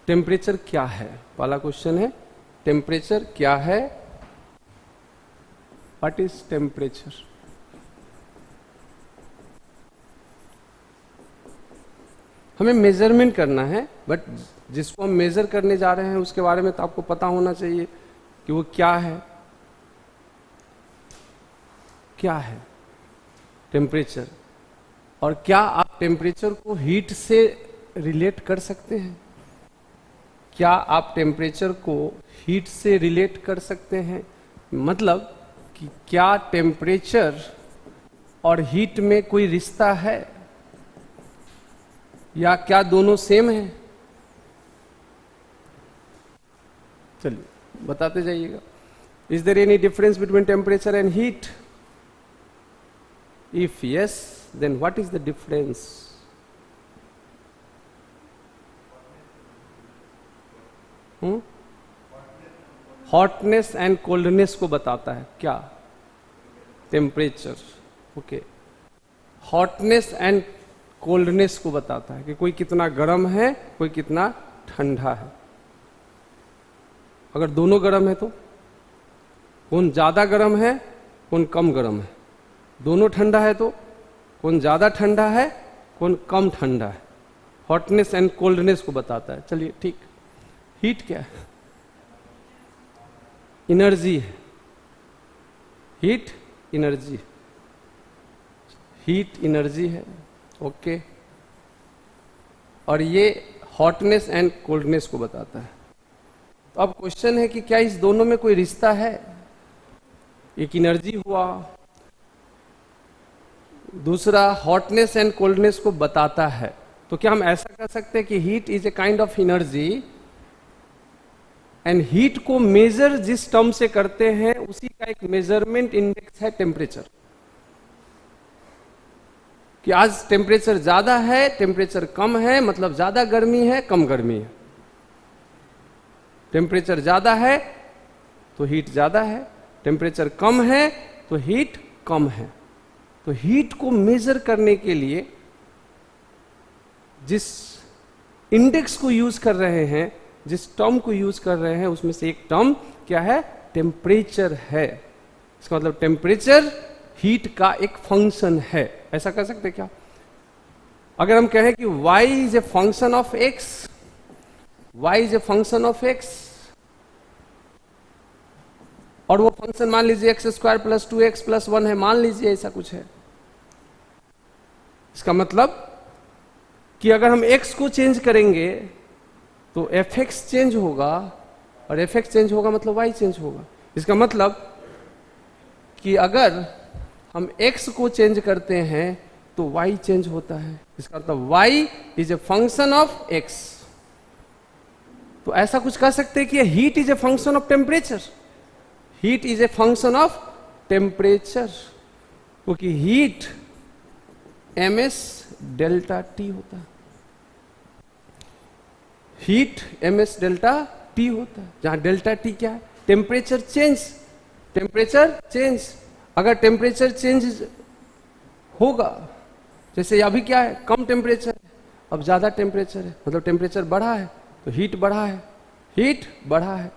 Temperature क्या है, पहला क्वेश्चन है टेम्परेचर क्या है, व्हाट इज टेम्परेचर। हमें मेजरमेंट करना है, बट जिसको हम मेजर करने जा रहे हैं उसके बारे में तो आपको पता होना चाहिए कि वो क्या है। क्या है टेम्परेचर, और क्या आप टेम्परेचर को हीट से रिलेट कर सकते हैं? क्या आप टेम्परेचर को हीट से रिलेट कर सकते हैं? मतलब कि क्या टेम्परेचर और हीट में कोई रिश्ता है, या क्या दोनों सेम है? चलिए बताते जाइएगा। Is there any difference between temperature and heat? If yes, then what is the difference? Hotness and coldness को बताता है क्या? Temperature. Okay, hotness and coldness को बताता है कि कोई कितना गर्म है, कोई कितना ठंडा है। अगर दोनों गर्म है तो कौन ज्यादा गर्म है, कौन कम गर्म है? दोनों ठंडा है तो कौन ज्यादा ठंडा है, कौन कम ठंडा है? हॉटनेस एंड कोल्डनेस को बताता है। चलिए ठीक। हीट क्या है? एनर्जी है। हीट एनर्जी, हीट एनर्जी है। ओके, और ये हॉटनेस एंड कोल्डनेस को बताता है। तो अब क्वेश्चन है कि क्या इस दोनों में कोई रिश्ता है? एक एनर्जी हुआ, दूसरा हॉटनेस एंड कोल्डनेस को बताता है। तो क्या हम ऐसा कर सकते हैं कि heat is a kind of energy, and heat को मेजर जिस टर्म से करते हैं उसी का एक मेजरमेंट इंडेक्स है टेम्परेचर। कि आज टेम्परेचर ज्यादा है, टेम्परेचर कम है, मतलब ज्यादा गर्मी है, कम गर्मी है। टेम्परेचर ज्यादा है तो हीट ज्यादा है, टेम्परेचर कम है तो हीट कम है। तो हीट को मेजर करने के लिए जिस इंडेक्स को यूज कर रहे हैं, जिस टर्म को यूज कर रहे हैं, उसमें से एक टर्म क्या है? टेम्परेचर है। इसका मतलब टेम्परेचर हीट का एक फंक्शन है। ऐसा कर सकते क्या? अगर हम कहें कि y is a function of x, y is a function of x, और वो फंक्शन मान लीजिए x square plus 2x plus 1 है, मान लीजिए ऐसा कुछ है। इसका मतलब कि अगर हम x को चेंज करेंगे तो fx चेंज होगा, और fx चेंज होगा मतलब y चेंज होगा। इसका मतलब कि अगर हम x को चेंज करते हैं तो y चेंज होता है। इसका मतलब y is a function of x। तो ऐसा कुछ कह सकते हैं कि heat is a function of temperature. Heat is a function of temperature, क्योंकि हीट ms डेल्टा T होता है। हीट ms डेल्टा T होता है, जहां डेल्टा T क्या है? Temperature change. टेम्परेचर चेंज, अगर टेम्परेचर चेंज होगा, जैसे अभी क्या है? कम टेम्परेचर है, अब ज्यादा टेम्परेचर है, मतलब टेम्परेचर बढ़ा है तो हीट बढ़ा है, हीट बढ़ा है।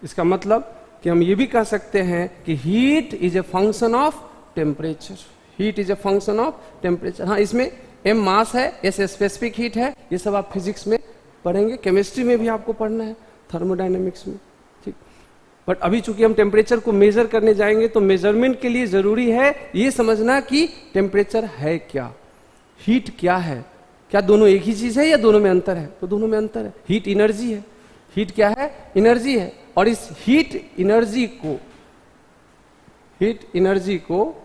इसका मतलब कि हम ये भी कह सकते हैं कि heat is a function of temperature. Heat is a function of temperature. हाँ, इसमें m मास है, s स्पेसिफिक हीट है, ये सब आप फिजिक्स में पढ़ेंगे, केमिस्ट्री में भी आपको पढ़ना है, थर्मोडायनेमिक्स में। ठीक, बट अभी चूंकि हम टेम्परेचर को मेजर करने जाएंगे तो मेजरमेंट के लिए जरूरी है ये समझना कि टेम्परेचर है क्या, हीट क्या है। क्या दोनों एक ही चीज है या दोनों में अंतर है? तो दोनों में अंतर है। हीट एनर्जी है, हीट क्या है? एनर्जी है। और इस हीट एनर्जी को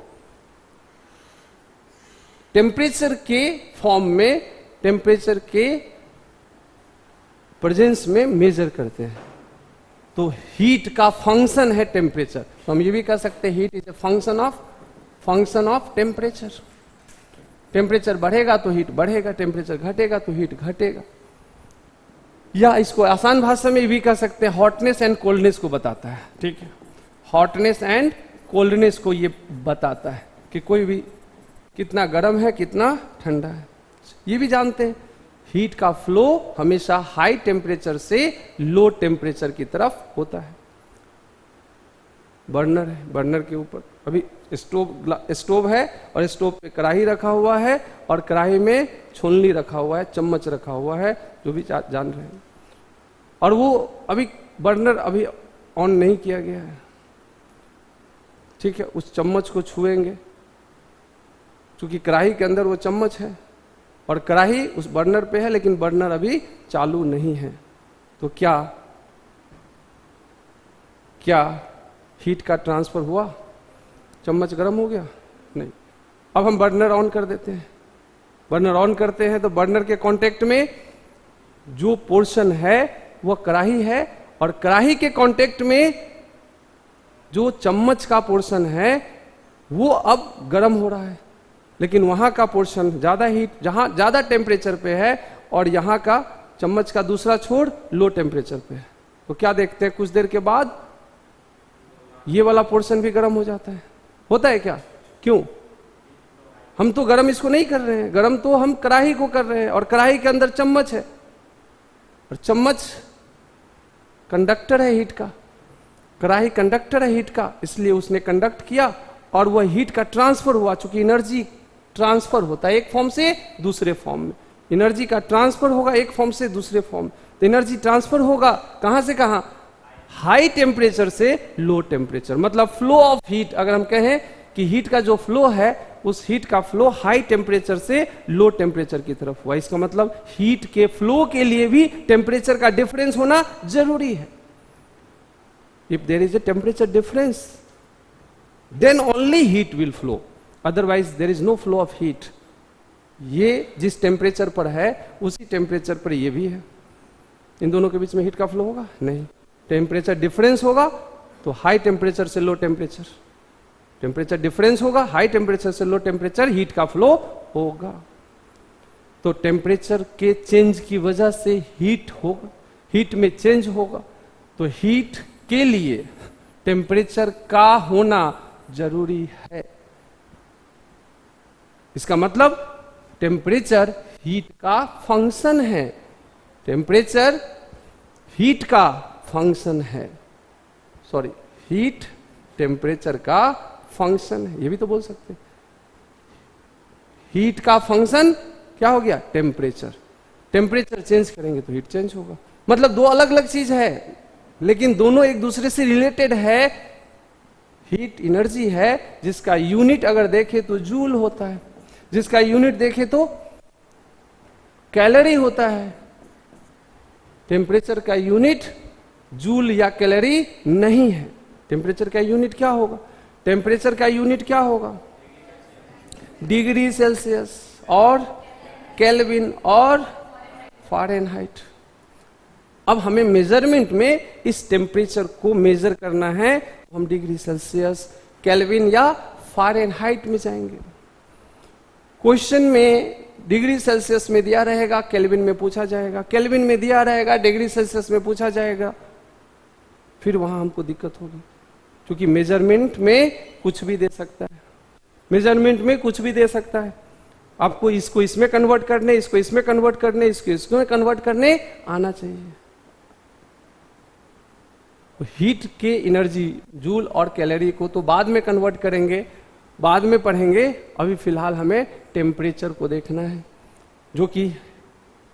टेम्परेचर के फॉर्म में, टेम्परेचर के प्रेजेंस में मेजर करते हैं। तो हीट का फंक्शन है टेम्परेचर। तो हम ये भी कह सकते हैं heat is a function of temperature. Temperature बढ़ेगा तो हीट बढ़ेगा, टेम्परेचर घटेगा तो हीट घटेगा। या इसको आसान भाषा में भी कह सकते हैं हॉटनेस एंड कोल्डनेस को बताता है। ठीक है, हॉटनेस एंड कोल्डनेस को ये बताता है कि कोई भी कितना गर्म है, कितना ठंडा है। ये भी जानते हैं हीट का फ्लो हमेशा हाई टेम्परेचर से लो टेम्परेचर की तरफ होता है। बर्नर है, बर्नर के ऊपर अभी स्टोव है और स्टोव पे कढ़ाई रखा हुआ है और कढ़ाई में छोलनी रखा हुआ है, चम्मच रखा हुआ है, जो भी जान रहे हैं, और वो अभी बर्नर अभी ऑन नहीं किया गया है। ठीक है, उस चम्मच को छुएंगे, क्योंकि कढ़ाई के अंदर वो चम्मच है और कढ़ाई उस बर्नर पे है, लेकिन बर्नर अभी चालू नहीं है। तो क्या हीट का ट्रांसफर हुआ? चम्मच गर्म हो गया? नहीं। अब हम बर्नर ऑन कर देते हैं। बर्नर ऑन करते हैं तो बर्नर के कांटेक्ट में जो पोर्शन है वह कढ़ाई है, और कढ़ाई के कांटेक्ट में जो चम्मच का पोर्शन है वो अब गर्म हो रहा है, लेकिन वहां का पोर्शन ज्यादा हीट, जहां ज्यादा टेम्परेचर पे है, और यहां का चम्मच का दूसरा छोर लो टेम्परेचर पे है। तो क्या देखते हैं, कुछ देर के बाद ये वाला पोर्शन भी गर्म हो जाता है। होता है क्या? क्यों? हम तो गर्म इसको नहीं कर रहे हैं, गर्म तो हम कढ़ाई को कर रहे हैं, और कढ़ाई के अंदर चम्मच है, और चम्मच कंडक्टर है हीट का, कढ़ाई कंडक्टर है हीट का, इसलिए उसने कंडक्ट किया और वह हीट का ट्रांसफर हुआ। चूंकि एनर्जी ट्रांसफर होता है एक फॉर्म से दूसरे फॉर्म में, एनर्जी का ट्रांसफर होगा एक फॉर्म से दूसरे फॉर्म, तो एनर्जी ट्रांसफर होगा कहां से कहां? हाई टेम्परेचर से लो टेम्परेचर। मतलब फ्लो ऑफ हीट, अगर हम कहें कि हीट का जो फ्लो है, उस हीट का फ्लो हाई टेम्परेचर से लो टेम्परेचर की तरफ हुआ। इसका मतलब हीट के फ्लो के लिए भी टेम्परेचर का डिफरेंस होना जरूरी है। If there is a temperature difference, then only heat will flow, otherwise there is no flow of heat. ये जिस टेम्परेचर पर है उसी टेम्परेचर पर ये भी है। इन दोनों के बीच में हीट का फ्लो होगा? नहीं। टेम्परेचर डिफरेंस होगा तो हाई टेम्परेचर से लो टेम्परेचर, टेम्परेचर डिफरेंस होगा, हाई टेम्परेचर से लो टेम्परेचर, हीट का फ्लो होगा। तो टेम्परेचर के चेंज की वजह से हीट होगा, हीट में चेंज होगा। तो हीट के लिए टेम्परेचर का होना जरूरी है। इसका मतलब टेम्परेचर हीट का फंक्शन है, टेम्परेचर हीट का फंक्शन है, सॉरी, हीट टेम्परेचर का फंक्शन है, ये भी तो बोल सकते हैं। हीट का फंक्शन क्या हो गया? टेम्परेचर। टेम्परेचर चेंज करेंगे तो हीट चेंज होगा। मतलब दो अलग अलग चीज है, लेकिन दोनों एक दूसरे से रिलेटेड है। हीट एनर्जी है जिसका यूनिट अगर देखे तो जूल होता है, जिसका यूनिट देखे तो कैलोरी होता है। टेम्परेचर का यूनिट जूल या कैलोरी नहीं है। टेम्परेचर का यूनिट क्या होगा? टेम्परेचर का यूनिट क्या होगा? डिग्री सेल्सियस और केल्विन और फ़ारेनहाइट। अब हमें मेजरमेंट में इस टेम्परेचर को मेजर करना है, हम डिग्री सेल्सियस, केल्विन या फ़ारेनहाइट में जाएंगे। क्वेश्चन में डिग्री सेल्सियस में दिया रहेगा, केल्विन में पूछा जाएगा, केल्विन में दिया रहेगा, डिग्री सेल्सियस में पूछा जाएगा, फिर वहां हमको दिक्कत होगी। क्योंकि मेजरमेंट में कुछ भी दे सकता है, मेजरमेंट में कुछ भी दे सकता है। आपको इसको इसमें कन्वर्ट करने, इसको इसमें कन्वर्ट करने, इसको इसमें कन्वर्ट करने आना चाहिए। हीट के एनर्जी जूल और कैलोरी को तो बाद में कन्वर्ट करेंगे, बाद में पढ़ेंगे। अभी फिलहाल हमें टेम्परेचर को देखना है, जो कि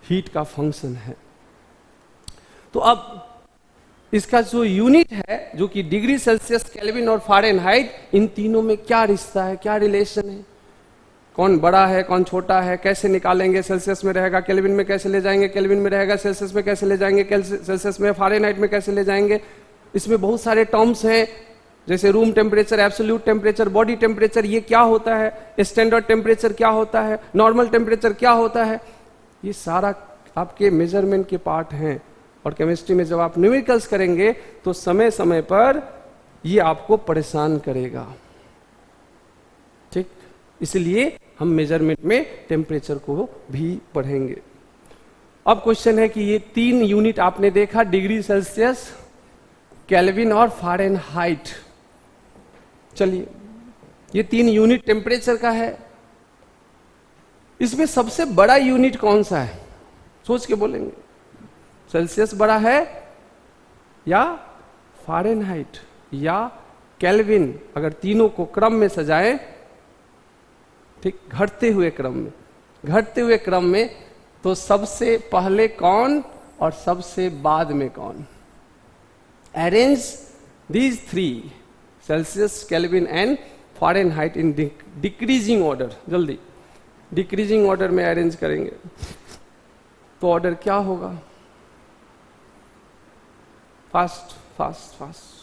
हीट का फंक्शन है। तो अब इसका जो यूनिट है, जो कि डिग्री सेल्सियस, केल्विन और फ़ारेनहाइट, इन तीनों में क्या रिश्ता है, क्या रिलेशन है? कौन बड़ा है, कौन छोटा है, कैसे निकालेंगे? सेल्सियस में रहेगा, केल्विन में कैसे ले जाएंगे? केल्विन में रहेगा, सेल्सियस में कैसे ले जाएंगे? सेल्सियस में, फ़ारेनहाइट में कैसे ले जाएंगे? इसमें बहुत सारे टर्म्स हैं, जैसे room temperature, absolute temperature, body temperature, ये क्या होता है? स्टैंडर्ड टेम्परेचर क्या होता है? नॉर्मल टेम्परेचर क्या होता है? ये सारा आपके मेजरमेंट के पार्ट हैं। और केमिस्ट्री में जब आप न्यूमेरिकल्स करेंगे तो समय समय पर ये आपको परेशान करेगा। ठीक, इसलिए हम मेजरमेंट में टेम्परेचर को भी पढ़ेंगे। अब क्वेश्चन है कि ये तीन यूनिट आपने देखा, डिग्री सेल्सियस, केल्विन और फ़ारेनहाइट। चलिए, ये तीन यूनिट टेम्परेचर का है। इसमें सबसे बड़ा यूनिट कौन सा है? सोच के बोलेंगे, सेल्सियस बड़ा है या फ़ारेनहाइट या केल्विन। अगर तीनों को क्रम में सजाएं, ठीक, घटते हुए क्रम में, तो सबसे पहले कौन और सबसे बाद में कौन? Arrange these three, Celsius, kelvin and Fahrenheit, in decreasing order. जल्दी डिक्रीजिंग ऑर्डर में अरेंज करेंगे तो ऑर्डर क्या होगा? Fast fast fast.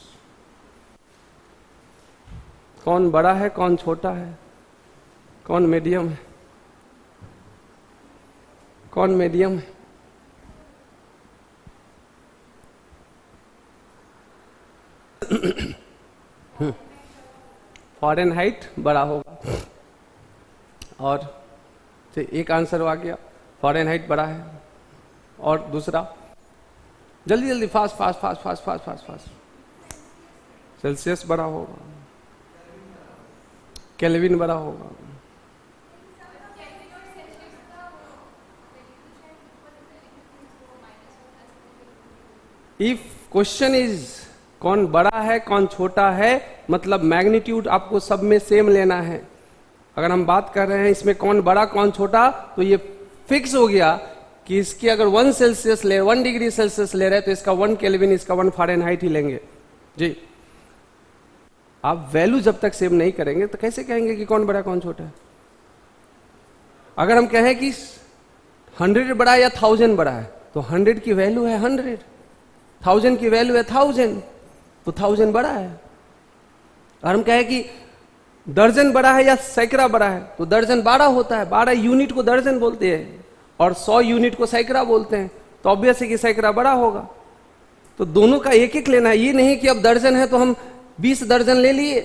कौन बड़ा है, कौन छोटा है, कौन मीडियम है, कौन मीडियम है? फ़ारेनहाइट बड़ा होगा। और तो एक आंसर आ गया, फ़ारेनहाइट बड़ा है। और दूसरा, जल्दी जल्दी, fast fast fast fast fast fast fast. Celsius बड़ा होगा, केल्विन बड़ा होगा। इफ क्वेश्चन इज कौन बड़ा है कौन छोटा है, मतलब मैग्नीट्यूड आपको सब में सेम लेना है। अगर हम बात कर रहे हैं इसमें कौन बड़ा कौन छोटा, तो ये फिक्स हो गया कि इसकी अगर 1 सेल्सियस ले, 1 डिग्री सेल्सियस ले रहे हैं तो इसका 1 केल्विन, इसका 1 फ़ारेनहाइट ही लेंगे जी। आप वैल्यू जब तक सेम नहीं करेंगे तो कैसे कहेंगे कि कौन बड़ा कौन छोटा है? अगर हम कहें कि 100 बड़ा है या 1000 बड़ा है, तो 100 की वैल्यू है 100, 1000 की वैल्यू है 1000, तो 1000 बड़ा है। और हम कहें कि दर्जन बड़ा है या सैकड़ा बड़ा है, तो दर्जन 12 होता है, 12 यूनिट को दर्जन बोलते हैं और 100 यूनिट को सैकड़ा बोलते हैं, तो ऑब्वियस है कि सैकड़ा बड़ा होगा। तो दोनों का एक एक लेना है, ये नहीं कि अब दर्जन है तो हम 20 दर्जन ले लिए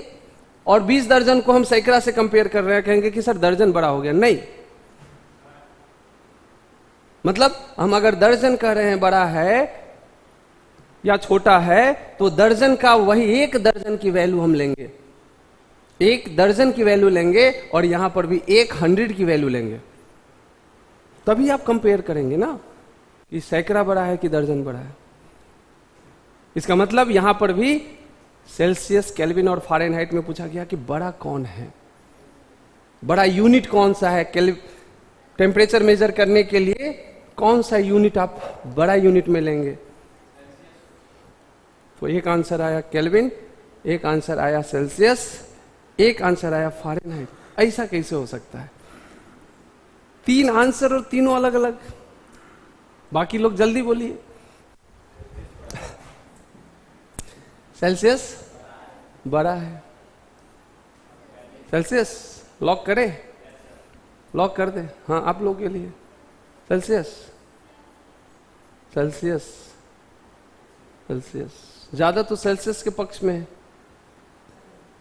और 20 दर्जन को हम सैकड़ा से कंपेयर कर रहे हैं, कहेंगे कि सर दर्जन बड़ा हो गया। नहीं, मतलब हम अगर दर्जन कह रहे हैं बड़ा है या छोटा है, तो दर्जन का वही एक दर्जन की वैल्यू हम लेंगे, एक दर्जन की वैल्यू लेंगे और यहां पर भी 100 की वैल्यू लेंगे, तभी आप कंपेयर करेंगे ना कि सैकड़ा बड़ा है कि दर्जन बड़ा है। इसका मतलब यहां पर भी सेल्सियस, केल्विन और फ़ारेनहाइट में पूछा गया कि बड़ा कौन है, बड़ा यूनिट कौन सा है। टेम्परेचर मेजर करने के लिए कौन सा यूनिट आप बड़ा यूनिट में लेंगे? तो एक आंसर आया केल्विन, एक आंसर आया सेल्सियस, एक आंसर आया फ़ारेनहाइट। ऐसा कैसे हो सकता है? 3 आंसर और तीनों अलग अलग। बाकी लोग जल्दी बोलिए। सेल्सियस बड़ा है। सेल्सियस लॉक करें? लॉक कर दे। हाँ, आप लोगों के लिए सेल्सियस, सेल्सियस, सेल्सियस। ज्यादा तो सेल्सियस के पक्ष में है।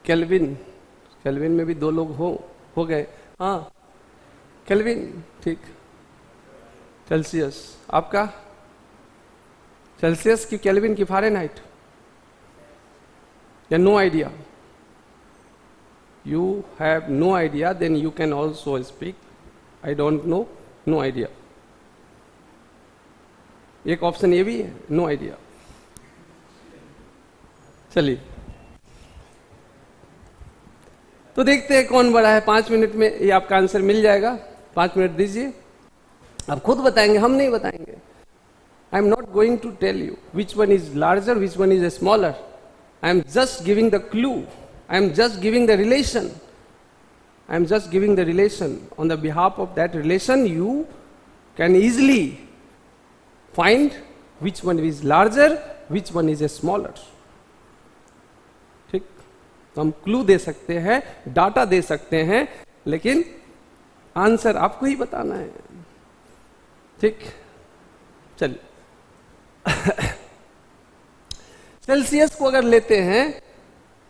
केल्विन, केल्विन में भी 2 लोग हो गए। हाँ, केल्विन ठीक। सेल्सियस आपका? सेल्सियस की केल्विन की फ़ारेनहाइट? या no idea? You have no idea, then you can also speak I don't know, no idea। एक ऑप्शन ये भी है, नो आइडिया। चलिए, तो देखते हैं कौन बड़ा है। 5 मिनट में ये आपका आंसर मिल जाएगा। 5 मिनट दीजिए, आप खुद बताएंगे, हम नहीं बताएंगे। I am not going to tell you which one is larger, which one is smaller. I am just giving the clue, I am just giving the relation. I am just giving the relation. On the behalf of that relation, you can easily find which one is larger, which one is smaller. ठीक? तो हम clue दे सकते हैं, data दे सकते हैं, लेकिन answer आपको ही बताना है। ठीक? चलिए, सेल्सियस को अगर लेते हैं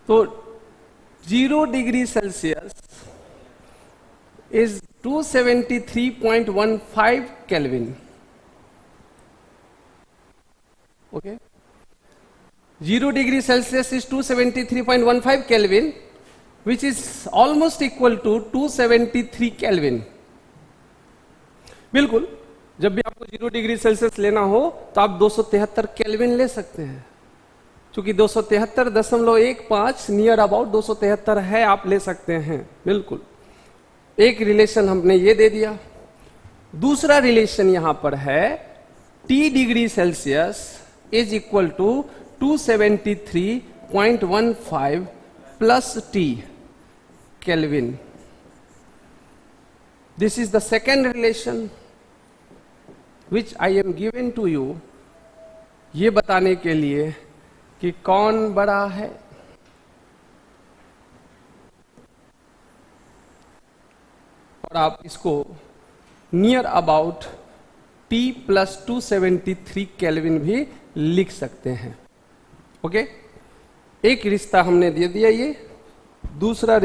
तो 0 degree Celsius is 273.15 Kelvin. Okay, 0 degree Celsius is 273.15 Kelvin, which is almost equal to 273 Kelvin. बिल्कुल जब भी आपको 0 डिग्री सेल्सियस लेना हो तो आप 273 केल्विन ले सकते हैं। चूंकि 273.15 नियर अबाउट 273 है, आप ले सकते हैं बिल्कुल। एक रिलेशन हमने ये दे दिया। दूसरा रिलेशन यहां पर है T degree Celsius is equal to 273.15 plus T Kelvin. This is the second relation which I am given to you, ये बताने के लिए कि कौन बड़ा है। और आप इसको near about T plus 273 kelvin भी लिख सकते हैं। ओके, एक रिश्ता हमने दे दिया ये। दूसरा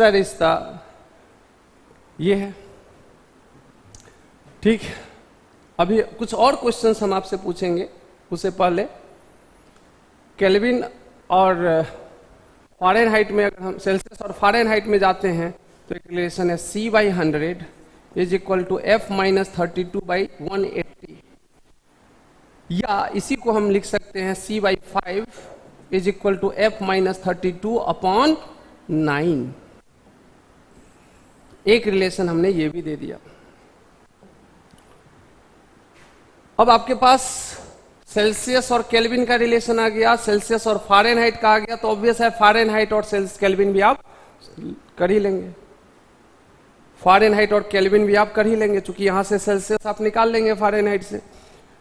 रिश्ता ये है। ठीक, अभी कुछ और क्वेश्चंस हम आपसे पूछेंगे, उससे पहले केल्विन और फ़ारेनहाइट में, अगर हम सेल्सियस और फ़ारेनहाइट में जाते हैं तो एक रिलेशन है C/100 is equal to F-32/180, या इसी को हम लिख सकते हैं C/5 is equal to F-32/9। एक रिलेशन हमने ये भी दे दिया। अब आपके पास सेल्सियस और केल्विन का रिलेशन आ गया, सेल्सियस और फ़ारेनहाइट का आ गया, तो ऑब्वियस है फ़ारेनहाइट और केल्विन भी आप कर ही लेंगे। फ़ारेनहाइट और केल्विन भी आप कर ही लेंगे, क्योंकि यहां से सेल्सियस आप निकाल लेंगे फ़ारेनहाइट से।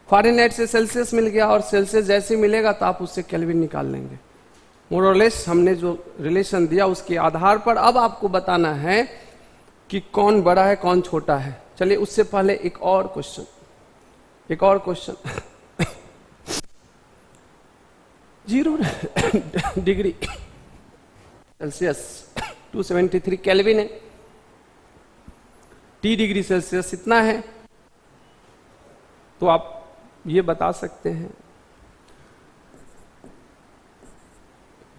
फ़ारेनहाइट से सेल्सियस मिल गया और सेल्सियस जैसे मिलेगा तो आप उससे केल्विन निकाल लेंगे। मोर और लेस हमने जो रिलेशन दिया उसके आधार पर अब आपको बताना है कि कौन बड़ा है कौन छोटा है। चलिए, उससे पहले एक और क्वेश्चन 0 डिग्री सेल्सियस 273 केल्विन है, T डिग्री सेल्सियस इतना है, तो आप ये बता सकते हैं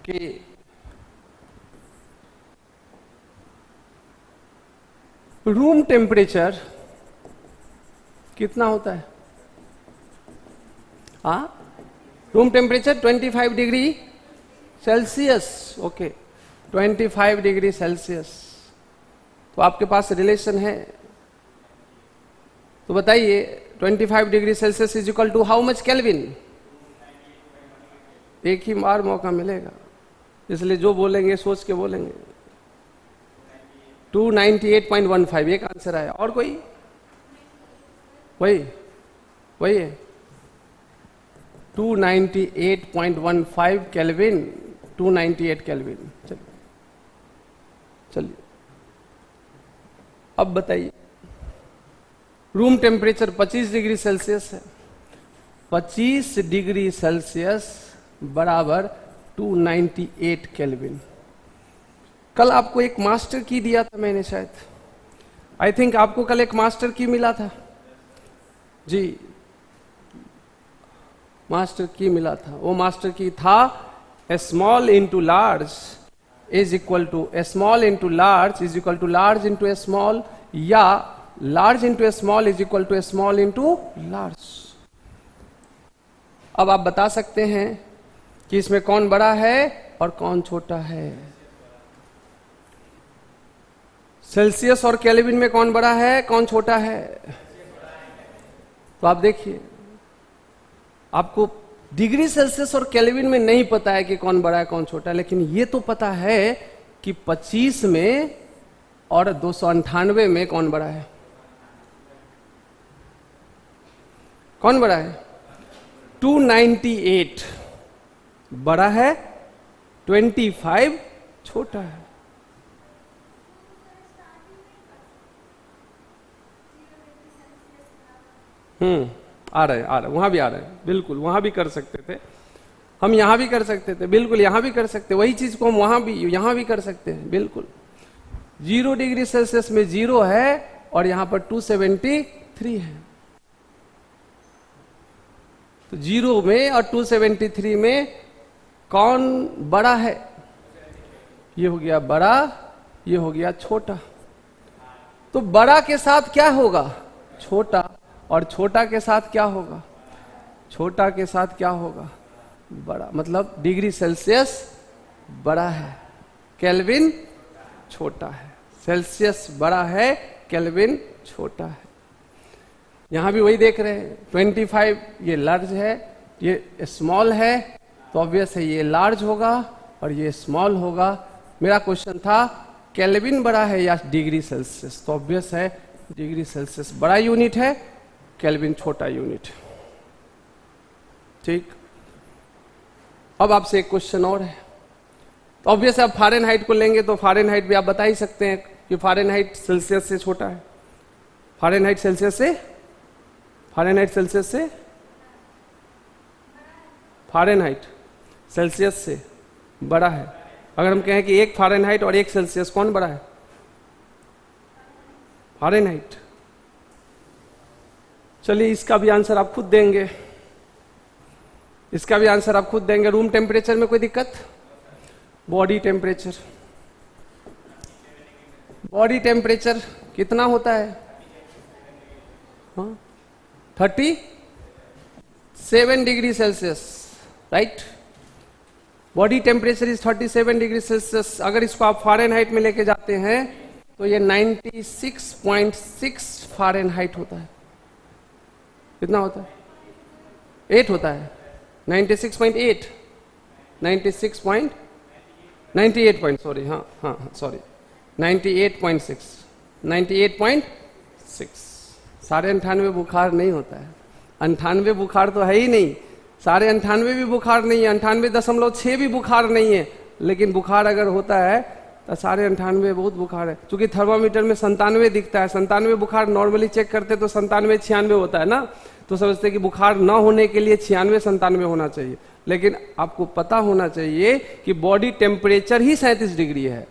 कि रूम टेम्परेचर कितना होता है। Room temperature 25 degree Celsius. Okay, 25 degree Celsius. तो आपके पास रिलेशन है, तो बताइए 25 degree Celsius is equal to how much Kelvin. एक ही बार मौका मिलेगा, इसलिए जो बोलेंगे सोच के बोलेंगे। 298.15 एक आंसर आया। और कोई? वही है 298.15 केल्विन, 298 केल्विन। चलिए अब बताइए, रूम टेम्परेचर 25 डिग्री सेल्सियस है, 25 डिग्री सेल्सियस बराबर 298 केल्विन। कल आपको एक मास्टर की दिया था मैंने, शायद आई थिंक आपको कल एक मास्टर की मिला था जी, मास्टर की मिला था। वो मास्टर की था small into large is equal to small into large is equal to large into small, या large into small is equal to small into large. अब आप बता सकते हैं कि इसमें कौन बड़ा है और कौन छोटा है। सेल्सियस और केल्विन में कौन बड़ा है कौन छोटा है। तो आप देखिए, आपको डिग्री सेल्सियस और केल्विन में नहीं पता है कि कौन बड़ा है कौन छोटा है, लेकिन ये तो पता है कि 25 में और 298 में कौन बड़ा है। कौन बड़ा है? 298 बड़ा है, 25 छोटा है। आ रहे वहां भी आ रहे हैं, बिल्कुल वहां भी कर सकते थे, हम यहां भी कर सकते थे, बिल्कुल यहां भी कर सकते, वही चीज को हम वहां भी यहां भी कर सकते हैं, बिल्कुल। 0 डिग्री सेल्सियस में 0 है और यहां पर 273 है, तो 0 में और 273 में कौन बड़ा है? ये हो गया बड़ा, ये हो गया छोटा। तो बड़ा के साथ क्या होगा? छोटा, और छोटा के साथ क्या होगा, छोटा के साथ क्या होगा, बड़ा, मतलब डिग्री सेल्सियस बड़ा है, केल्विन छोटा है, सेल्सियस बड़ा है, केल्विन छोटा है। यहां भी वही देख रहे हैं, 25 ये लार्ज है, ये स्मॉल है, तो ऑब्वियस है ये लार्ज होगा और ये स्मॉल होगा। मेरा क्वेश्चन था केल्विन बड़ा है या डिग्री सेल्सियस, तो ऑब्वियस है डिग्री सेल्सियस बड़ा यूनिट है, केल्विन छोटा यूनिट है। ठीक, अब आपसे एक क्वेश्चन और है, तो ऑब्वियस आप फारेनहाइट को लेंगे तो फारेनहाइट भी आप बता ही सकते हैं कि फारेनहाइट सेल्सियस से छोटा है, फारेनहाइट सेल्सियस से, फारेनहाइट सेल्सियस से, फारेनहाइट सेल्सियस से बड़ा है। अगर हम कहें कि एक फारेनहाइट और एक सेल्सियस, कौन बड़ा है, फारेनहाइट। चलिए इसका भी आंसर आप खुद देंगे, इसका भी आंसर आप खुद देंगे। रूम टेम्परेचर में कोई दिक्कत, बॉडी टेम्परेचर, बॉडी टेम्परेचर कितना होता है, हाँ 37 degree Celsius, right. Body temperature is 37 degree Celsius. अगर इसको आप फारेनहाइट में लेके जाते हैं तो ये 96.6 फारेनहाइट होता है। कितना होता है, 8 होता है, 96.8, 98 सॉरी, हाँ हाँ सॉरी, 98.6, 98.6। 98.5 बुखार नहीं होता है, 98 बुखार तो है ही नहीं, 98.5 भी बुखार नहीं है, 98.6 भी बुखार नहीं है, लेकिन बुखार अगर होता है तो 98.5 बहुत बुखार है। क्योंकि थर्मामीटर में 97 दिखता है, 97 बुखार नॉर्मली चेक करते तो 97-96 होता है ना, तो समझते कि बुखार ना होने के लिए 96-97 होना चाहिए, लेकिन आपको पता होना चाहिए कि बॉडी टेम्परेचर ही 37 डिग्री है,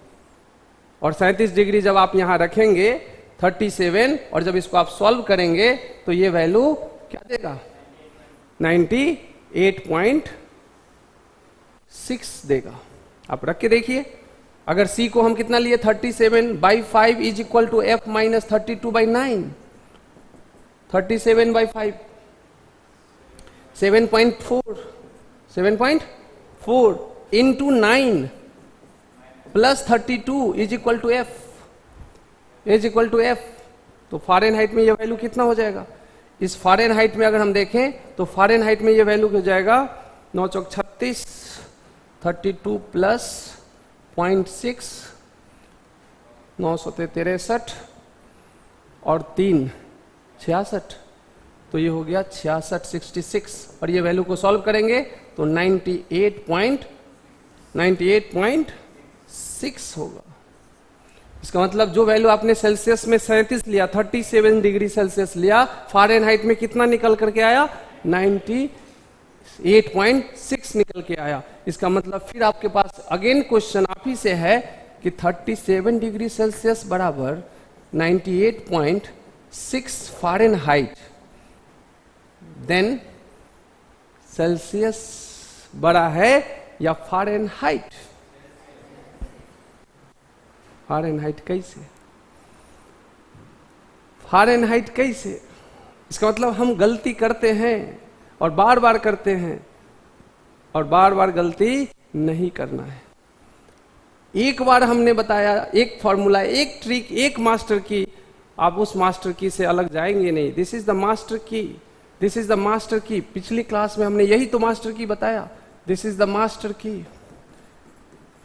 और 37 डिग्री जब आप यहाँ रखेंगे 37, और जब इसको आप सॉल्व करेंगे तो ये वैल्यू क्या देगा, 98.6 देगा। आप रख के देखिए, अगर C को हम कितना लिए, 37/5 is equal to F minus 32/9, 37/5 7.4 into 9 plus 32 is equal to F, is equal to F। तो फारेनहाइट में ये वैल्यू कितना हो जाएगा, इस फारेनहाइट में अगर हम देखें तो फारेनहाइट में ये वैल्यू हो जाएगा 9 चौक 36, 32 प्लस 0.6, 963 और 3 66, तो ये हो गया 66 और ये वैल्यू को सॉल्व करेंगे तो 98.6 होगा। इसका मतलब जो वैल्यू आपने सेल्सियस में 37 लिया, 37 डिग्री सेल्सियस लिया, फारेनहाइट में कितना निकल करके आया, 98.6 निकल के आया। इसका मतलब फिर आपके पास अगेन क्वेश्चन आप ही से है कि 37 डिग्री सेल्सियस बराबर 98.6 फारेनहाइट, देन सेल्सियस बड़ा है या फारेनहाइट। फारेनहाइट कैसे, फारेनहाइट कैसे, इसका मतलब हम गलती करते हैं और बार बार करते हैं, और बार बार गलती नहीं करना है। एक बार हमने बताया, एक फॉर्मूला, एक ट्रिक, एक मास्टर की, आप उस मास्टर की से अलग जाएंगे नहीं। दिस इज द मास्टर की, दिस इज द मास्टर की। पिछली क्लास में हमने यही तो मास्टर की बताया, दिस इज द मास्टर की।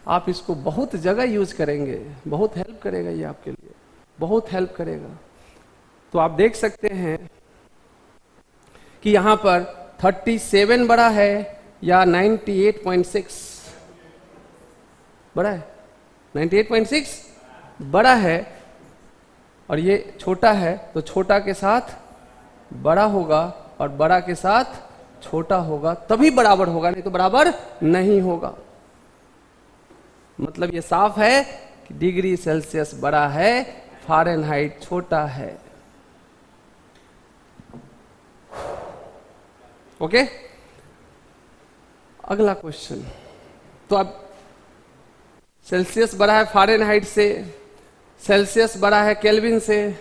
आप इसको बहुत जगह यूज करेंगे, बहुत हेल्प करेगा ये आपके लिए, बहुत हेल्प करेगा। तो आप देख सकते हैं कि यहां पर 37 बड़ा है या 98.6 बड़ा है, 98.6 बड़ा है और ये छोटा है, तो छोटा के साथ बड़ा होगा और बड़ा के साथ छोटा होगा, तभी बराबर होगा, नहीं तो बराबर नहीं होगा। मतलब ये साफ है कि डिग्री सेल्सियस बड़ा है, फारेनहाइट छोटा है। ओके, अगला क्वेश्चन। तो अब सेल्सियस बड़ा है फारेनहाइट से, सेल्सियस बड़ा है केल्विन से,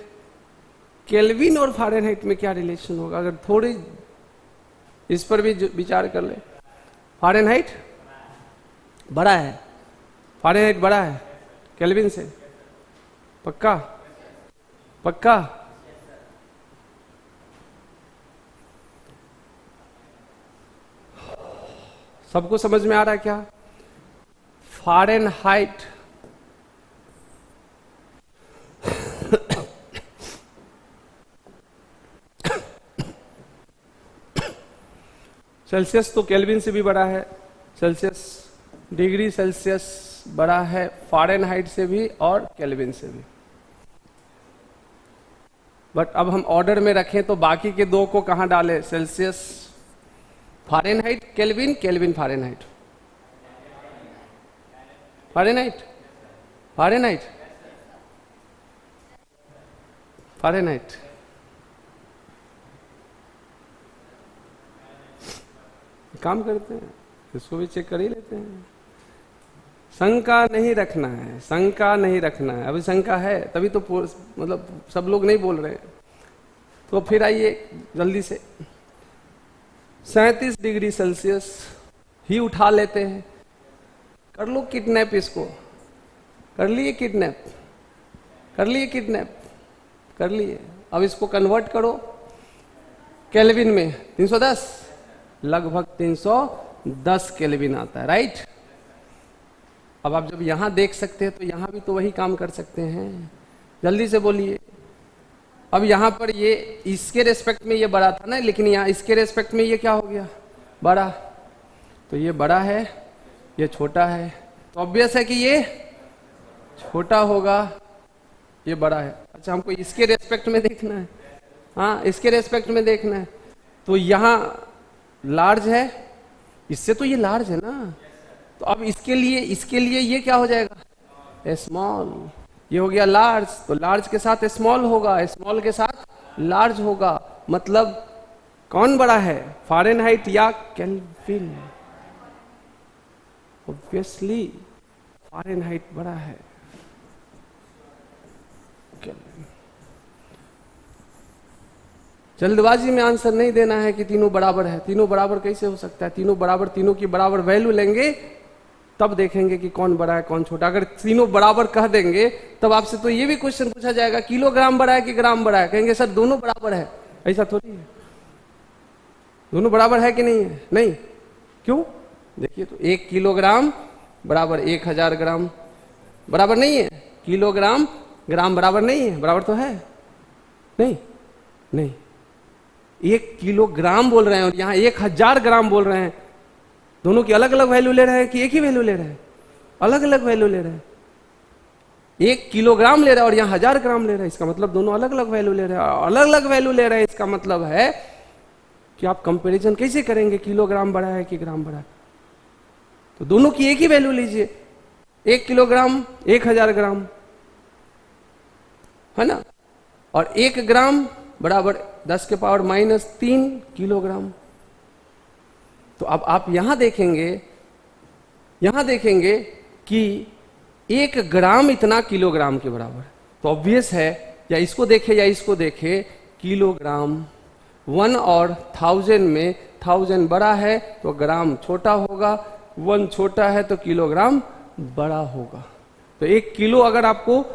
केल्विन और फ़ारेनहाइट में क्या रिलेशन होगा, अगर थोड़ी इस पर भी विचार कर ले। फ़ारेनहाइट बड़ा है, फ़ारेनहाइट बड़ा है केल्विन से, पक्का पक्का। सबको समझ में आ रहा है क्या? फ़ारेनहाइट सेल्सियस तो केल्विन से भी बड़ा है, सेल्सियस डिग्री सेल्सियस बड़ा है फ़ारेनहाइट से भी और केल्विन से भी। बट अब हम ऑर्डर में रखें तो बाकी के दो को कहां डालें? Celsius Fahrenheit kelvin, kelvin Fahrenheit, Fahrenheit Fahrenheit Fahrenheit. काम करते हैं, इसको भी चेक कर ही लेते हैं। शंका नहीं रखना है, शंका नहीं रखना है। अभी शंका है तभी तो मतलब सब लोग नहीं बोल रहे हैं। तो फिर आइए जल्दी से 37 डिग्री सेल्सियस ही उठा लेते हैं। कर लो किडनैप इसको, कर लिए किडनैप, कर लिए किडनैप, कर लिए। अब इसको कन्वर्ट करो केल्विन में, 310 लगभग 310 केल्विन आता है, राइट। अब आप जब यहां देख सकते हैं तो यहां भी तो वही काम कर सकते हैं। जल्दी से बोलिए। अब यहां पर ये इसके रेस्पेक्ट में ये बड़ा था ना, लेकिन यहां इसके रेस्पेक्ट में ये क्या हो गया? बड़ा। तो ये बड़ा है, ये छोटा है, तो ऑब्वियस है कि ये छोटा होगा, ये बड़ा है। अच्छा, हमको इसके रेस्पेक्ट में देखना है, हाँ इसके रेस्पेक्ट में देखना है। तो यहां लार्ज है, इससे तो ये लार्ज है ना, तो अब इसके लिए ये क्या हो जाएगा? स्मॉल। ये हो गया लार्ज, तो लार्ज के साथ स्मॉल होगा, स्मॉल के साथ लार्ज होगा। मतलब कौन बड़ा है, फ़ारेनहाइट या केल्विन? ऑब्वियसली फ़ारेनहाइट बड़ा है केल्विन। जल्दबाजी में आंसर नहीं देना है कि तीनों बराबर है। तीनों बराबर कैसे हो सकता है? तीनों बराबर, तीनों की बराबर वैल्यू लेंगे तब देखेंगे कि कौन बड़ा है कौन छोटा। अगर तीनों बराबर कह देंगे तब आपसे तो ये भी क्वेश्चन पूछा जाएगा किलोग्राम बड़ा है कि ग्राम बड़ा है, कहेंगे सर दोनों बराबर है। ऐसा थोड़ी है, दोनों बराबर है कि नहीं है? नहीं। क्यों? देखिए तो 1 किलोग्राम बराबर 1000 ग्राम, बराबर नहीं है। किलोग्राम ग्राम बराबर नहीं है, बराबर तो है नहीं? नहीं। 1 किलोग्राम बोल रहे हैं और यहाँ 1000 ग्राम बोल रहे हैं। दोनों की अलग अलग वैल्यू ले रहे हैं कि एक ही वैल्यू ले रहे हैं? अलग अलग वैल्यू ले रहे हैं। 1 किलोग्राम ले रहा है और यहाँ 1000 ग्राम ले रहा है, इसका मतलब दोनों अलग अलग वैल्यू ले रहे हैं। अलग अलग वैल्यू ले रहे हैं, इसका मतलब है कि आप कंपैरिजन कैसे करेंगे किलोग्राम बड़ा है कि ग्राम बड़ा है? तो दोनों की एक ही वैल्यू लीजिए, 1 किलोग्राम 1000 ग्राम है ना, और 1 ग्राम बराबर 10 के पावर -3 किलोग्राम। तो अब आप यहां देखेंगे कि 1 ग्राम इतना किलोग्राम के बराबर। तो ऑब्वियस है, या इसको देखे या इसको देखे, किलोग्राम 1 और 1000 में 1000 बड़ा है तो ग्राम छोटा होगा, 1 छोटा है तो किलोग्राम बड़ा होगा। तो 1 किलो अगर आपको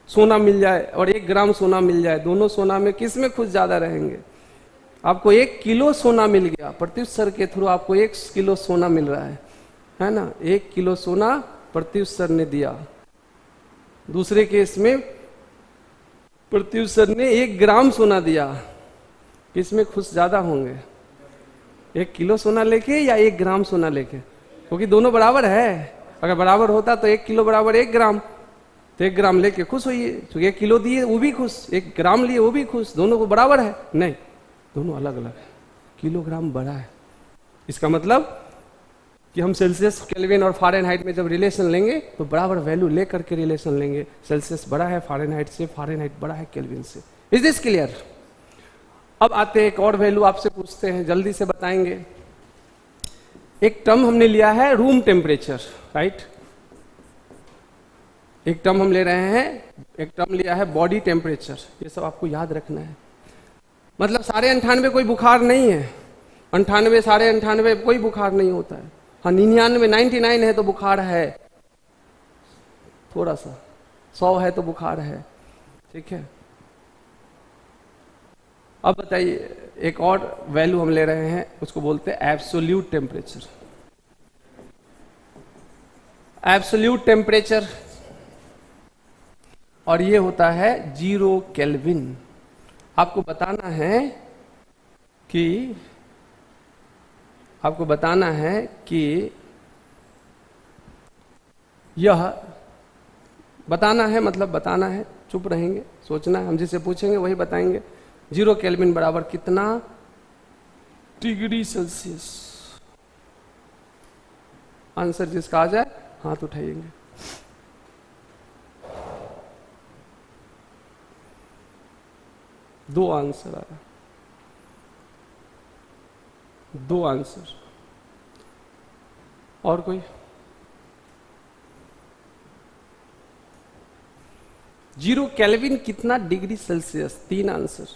सोना मिल जाए और 1 ग्राम सोना मिल जाए, दोनों सोना में किस में खुश ज्यादा रहेंगे? आपको 1 किलो सोना मिल गया, प्रत्युष सर के थ्रू आपको 1 किलो सोना मिल रहा है ना। 1 किलो सोना प्रत्युष सर ने दिया। दूसरे केस में प्रत्युष सर ने 1 ग्राम सोना दिया, किसमें खुश ज्यादा होंगे? 1 किलो सोना लेके या 1 ग्राम सोना लेके? क्योंकि दोनों बराबर है। अगर बराबर होता तो 1 किलो बराबर 1 ग्राम, तो 1 ग्राम लेके खुश होइए। तो 1 किलो दिए वो भी खुश, 1 ग्राम लिए वो भी खुश, दोनों को बराबर है? नहीं, दोनों अलग अलग है। किलोग्राम बड़ा है। इसका मतलब कि हम सेल्सियस, केल्विन और फ़ारेनहाइट में जब रिलेशन लेंगे तो बराबर वैल्यू लेकर के रिलेशन लेंगे। सेल्सियस बड़ा है फ़ारेनहाइट से, फ़ारेनहाइट बड़ा है केल्विन से। Is this clear? अब आते हैं एक और वैल्यू आपसे पूछते हैं, जल्दी से बताएंगे। एक टर्म हमने लिया है रूम टेम्परेचर, राइट। एक टर्म हम ले रहे हैं, एक टर्म लिया है बॉडी टेम्परेचर, ये सब आपको याद रखना है। मतलब सारे 98 कोई बुखार नहीं है, 98 सारे 98 कोई बुखार नहीं होता है। हाँ 99 99 है तो बुखार है थोड़ा सा, 100 है तो बुखार है, ठीक है। अब बताइए, एक और वैल्यू हम ले रहे हैं, उसको बोलते हैं एब्सोल्यूट टेम्परेचर। एब्सोल्यूट टेम्परेचर, और ये होता है 0 केल्विन। आपको बताना है कि यह बताना है, मतलब बताना है, चुप रहेंगे, सोचना है, हम जिसे पूछेंगे वही बताएंगे। 0 केल्विन बराबर कितना डिग्री सेल्सियस? आंसर जिसका आ जाए हाथ उठाइएंगे। दो आंसर आ रहा, 2 आंसर। और कोई? 0 केल्विन कितना degree Celsius? 3 answer.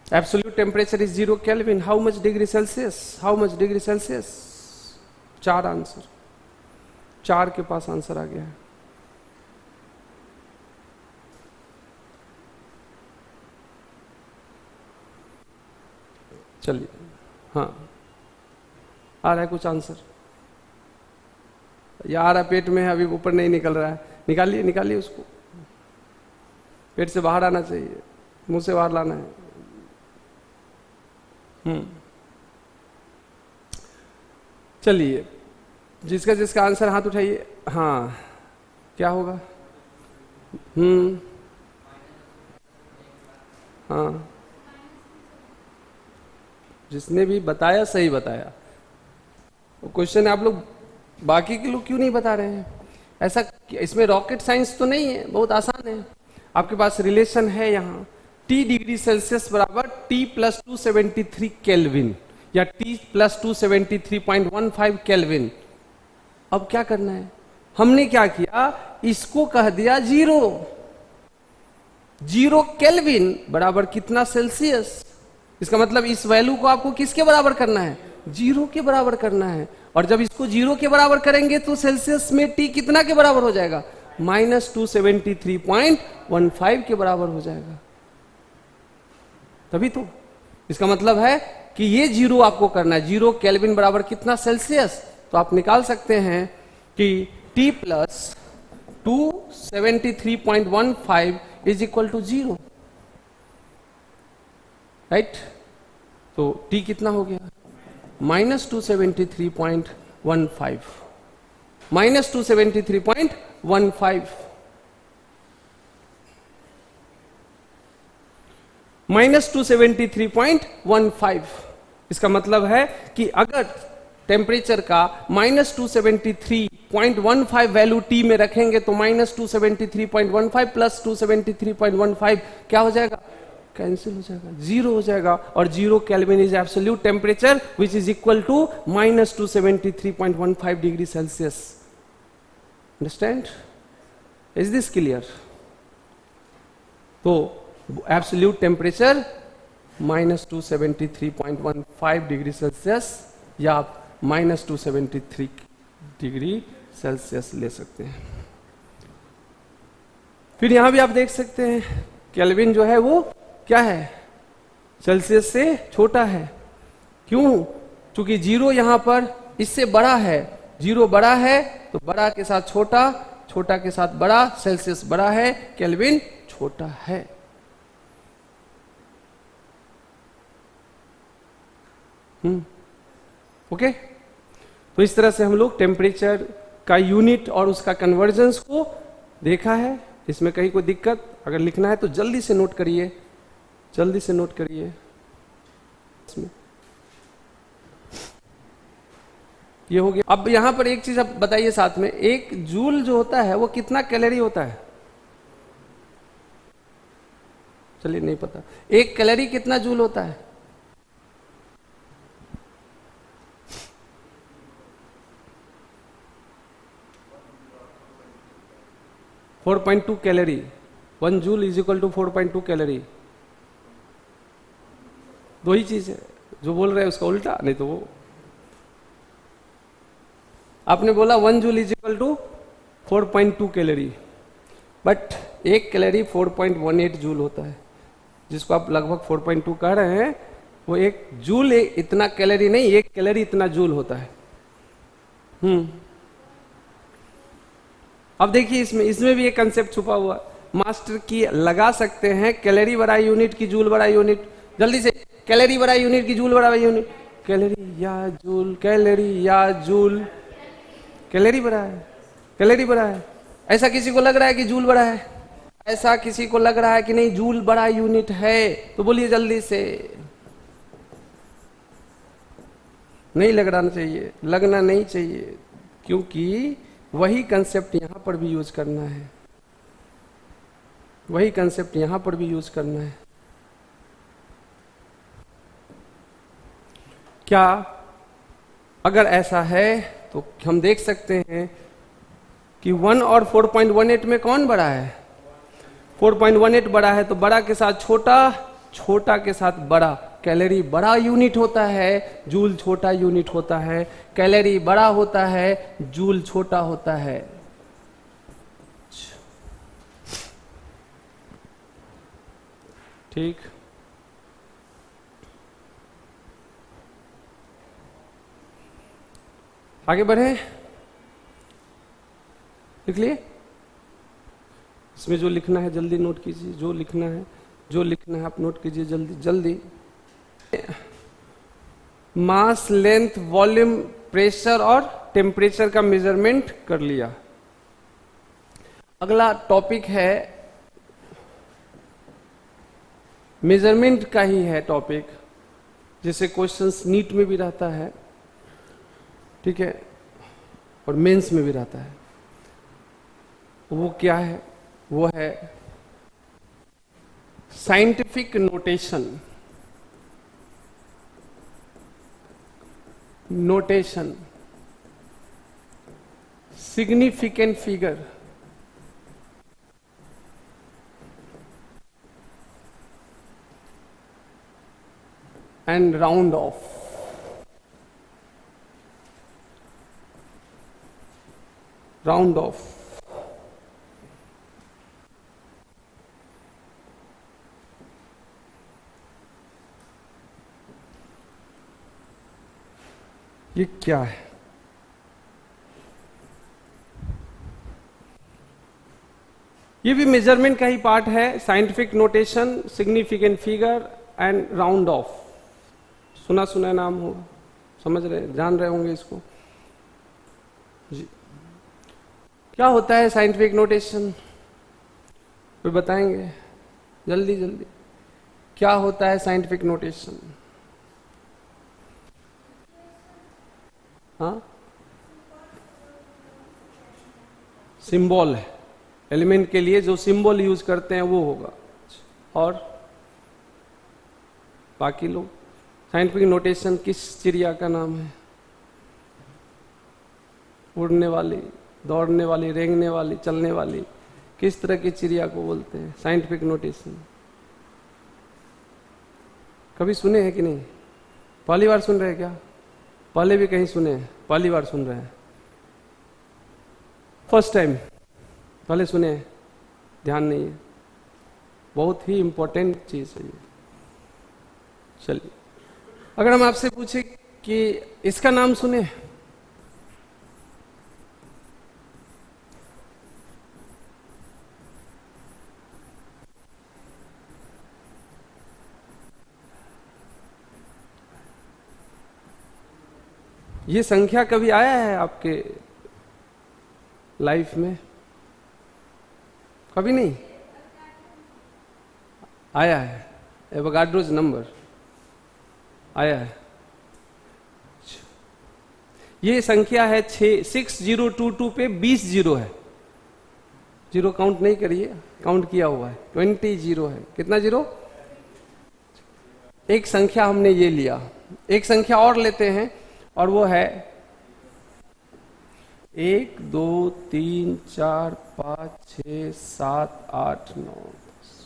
Absolute temperature is 0 Kelvin. How much degree Celsius? How much degree Celsius? 4 answer, 4 के पास आंसर आ गया है। चलिए, हाँ आ रहा है कुछ आंसर, या आ रहा पेट में है, अभी ऊपर नहीं निकल रहा है। निकालिए निकालिए उसको, पेट से बाहर आना चाहिए, मुंह से बाहर लाना है। चलिए, जिसका जिसका आंसर हाथ उठाइए। हाँ, क्या होगा? हाँ, जिसने भी बताया सही बताया। वो क्वेश्चन आप लोग, बाकी के लोग क्यों नहीं बता रहे हैं? ऐसा, इसमें रॉकेट साइंस तो नहीं है, बहुत आसान है। आपके पास रिलेशन है यहाँ, T डिग्री सेल्सियस बराबर T प्लस 273 केल्विन या T प्लस 273.15 केल्विन। अब क्या करना है? हमने क्या किया, इसको कह दिया 0 केल्विन बराबर कितना सेल्सियस। इसका मतलब इस वैल्यू को आपको किसके बराबर करना है? 0 के बराबर करना है। और जब इसको 0 के बराबर करेंगे तो सेल्सियस में T कितना के बराबर हो जाएगा? -273.15 के बराबर हो जाएगा। तभी तो इसका मतलब है कि ये 0 आपको करना है। 0 केल्विन बराबर कितना सेल्सियस, तो आप निकाल सकते हैं कि T plus 273.15 is equal to 0, right. तो T कितना हो गया? -273.15, -273.15, -273.15। इसका मतलब है कि अगर टेम्परेचर का -273.15 वैल्यू T में रखेंगे तो -273.15 प्लस 273.15 क्या हो जाएगा? कैंसिल हो जाएगा, 0 हो जाएगा। और 0 Kelvin is absolute temperature which is equal to -273.15 degree Celsius. Understand? Is this clear? तो एब्सोल्यूट टेम्परेचर -273.15 डिग्री सेल्सियस या आप -273 डिग्री सेल्सियस ले सकते हैं। फिर यहां भी आप देख सकते हैं केल्विन जो है वो क्या है? सेल्सियस से छोटा है। क्यों? क्योंकि 0 यहां पर इससे बड़ा है। 0 बड़ा है तो बड़ा के साथ छोटा, छोटा के साथ बड़ा, सेल्सियस बड़ा है, केल्विन छोटा है। ओके। तो इस तरह से हम लोग टेम्परेचर का यूनिट और उसका कन्वर्जेंस को देखा है। इसमें कहीं कोई दिक्कत अगर लिखना है तो जल्दी से नोट करिए, जल्दी से नोट करिए। इसमें ये हो गया। अब यहां पर एक चीज आप बताइए साथ में, एक जूल जो होता है वो कितना कैलोरी होता है? चलिए नहीं पता, एक कैलोरी कितना जूल होता है? 4.2 calorie, 1 joule is equal to 4.2 calorie. दो ही चीज है, जो बोल रहे हैं उसका उल्टा, नहीं तो वो आपने बोला 1 joule is equal to 4.2 calorie, but 1 calorie 4.18 joule होता है। जिसको आप लगभग 4.2 कह रहे हैं, वो 1 जूल इतना कैलोरी नहीं, 1 कैलोरी इतना जूल होता है। अब देखिए इसमें भी एक कंसेप्ट छुपा हुआ है। मास्टर की लगा सकते हैं कैलोरी बड़ा यूनिट की जूल बड़ा यूनिट, जल्दी से कैलोरी बड़ा यूनिट की जूल बड़ा यूनिट, कैलोरी या जूल, कैलोरी या जूल, कैलोरी बड़ा है, कैलोरी बड़ा है। ऐसा किसी को लग रहा है कि जूल बड़ा है? ऐसा किसी को लग रहा है कि नहीं जूल बड़ा यूनिट है? तो बोलिए जल्दी से। नहीं लगना चाहिए, लगना नहीं चाहिए, क्योंकि वही कंसेप्ट यहां पर भी यूज करना है, वही कंसेप्ट यहां पर भी यूज करना है। क्या अगर ऐसा है तो हम देख सकते हैं कि 1 और 4.18 में कौन बड़ा है? 4.18 बड़ा है, तो बड़ा के साथ छोटा, छोटा के साथ बड़ा। कैलोरी बड़ा यूनिट होता है, जूल छोटा यूनिट होता है। कैलोरी बड़ा होता है, जूल छोटा होता है। ठीक, आगे बढ़े, लिख लिए? इसमें जो लिखना है जल्दी नोट कीजिए, जो लिखना है, जो लिखना है आप नोट कीजिए जल्दी जल्दी। मास, लेंथ, वॉल्यूम, प्रेशर और टेम्परेचर का मेजरमेंट कर लिया। अगला टॉपिक है, मेजरमेंट का ही है टॉपिक, जैसे क्वेश्चंस नीट में भी रहता है, ठीक है, और मेंस में भी रहता है। वो क्या है? वो है scientific notation. Notation, significant figure, and round of. Round of, ये क्या है? ये भी मेजरमेंट का ही पार्ट है। Scientific notation, significant figure and round of. सुना सुना नाम हो, समझ रहे, जान रहे होंगे इसको जी। क्या होता है साइंटिफिक नोटेशन? कोई बताएंगे जल्दी जल्दी, क्या होता है साइंटिफिक नोटेशन? हाँ, सिंबल है, एलिमेंट के लिए जो सिंबल यूज करते हैं वो होगा। और बाकी लोग, साइंटिफिक नोटेशन किस चिड़िया का नाम है? उड़ने वाली, दौड़ने वाली, रेंगने वाली, चलने वाली, किस तरह की चिड़िया को बोलते हैं साइंटिफिक नोटेशन? कभी सुने हैं कि नहीं? पहली बार सुन रहे हैं क्या? पहले भी कहीं सुने हैं? पहली बार सुन रहे हैं? First time? पहले सुने हैं, ध्यान नहीं है, बहुत ही इंपॉर्टेंट चीज है ये। चलिए, अगर हम आपसे पूछे कि इसका नाम सुने, ये संख्या कभी आया है आपके लाइफ में? कभी नहीं आया है? एवोगाड्रोज नंबर आया है। ये संख्या है 6022 पे 20 जीरो है। जीरो काउंट नहीं करिए, काउंट किया हुआ है, 20 जीरो है। कितना जीरो? एक संख्या हमने ये लिया, एक संख्या और लेते हैं, और वो है 1 2 3 4 5 6 7 8 9 10।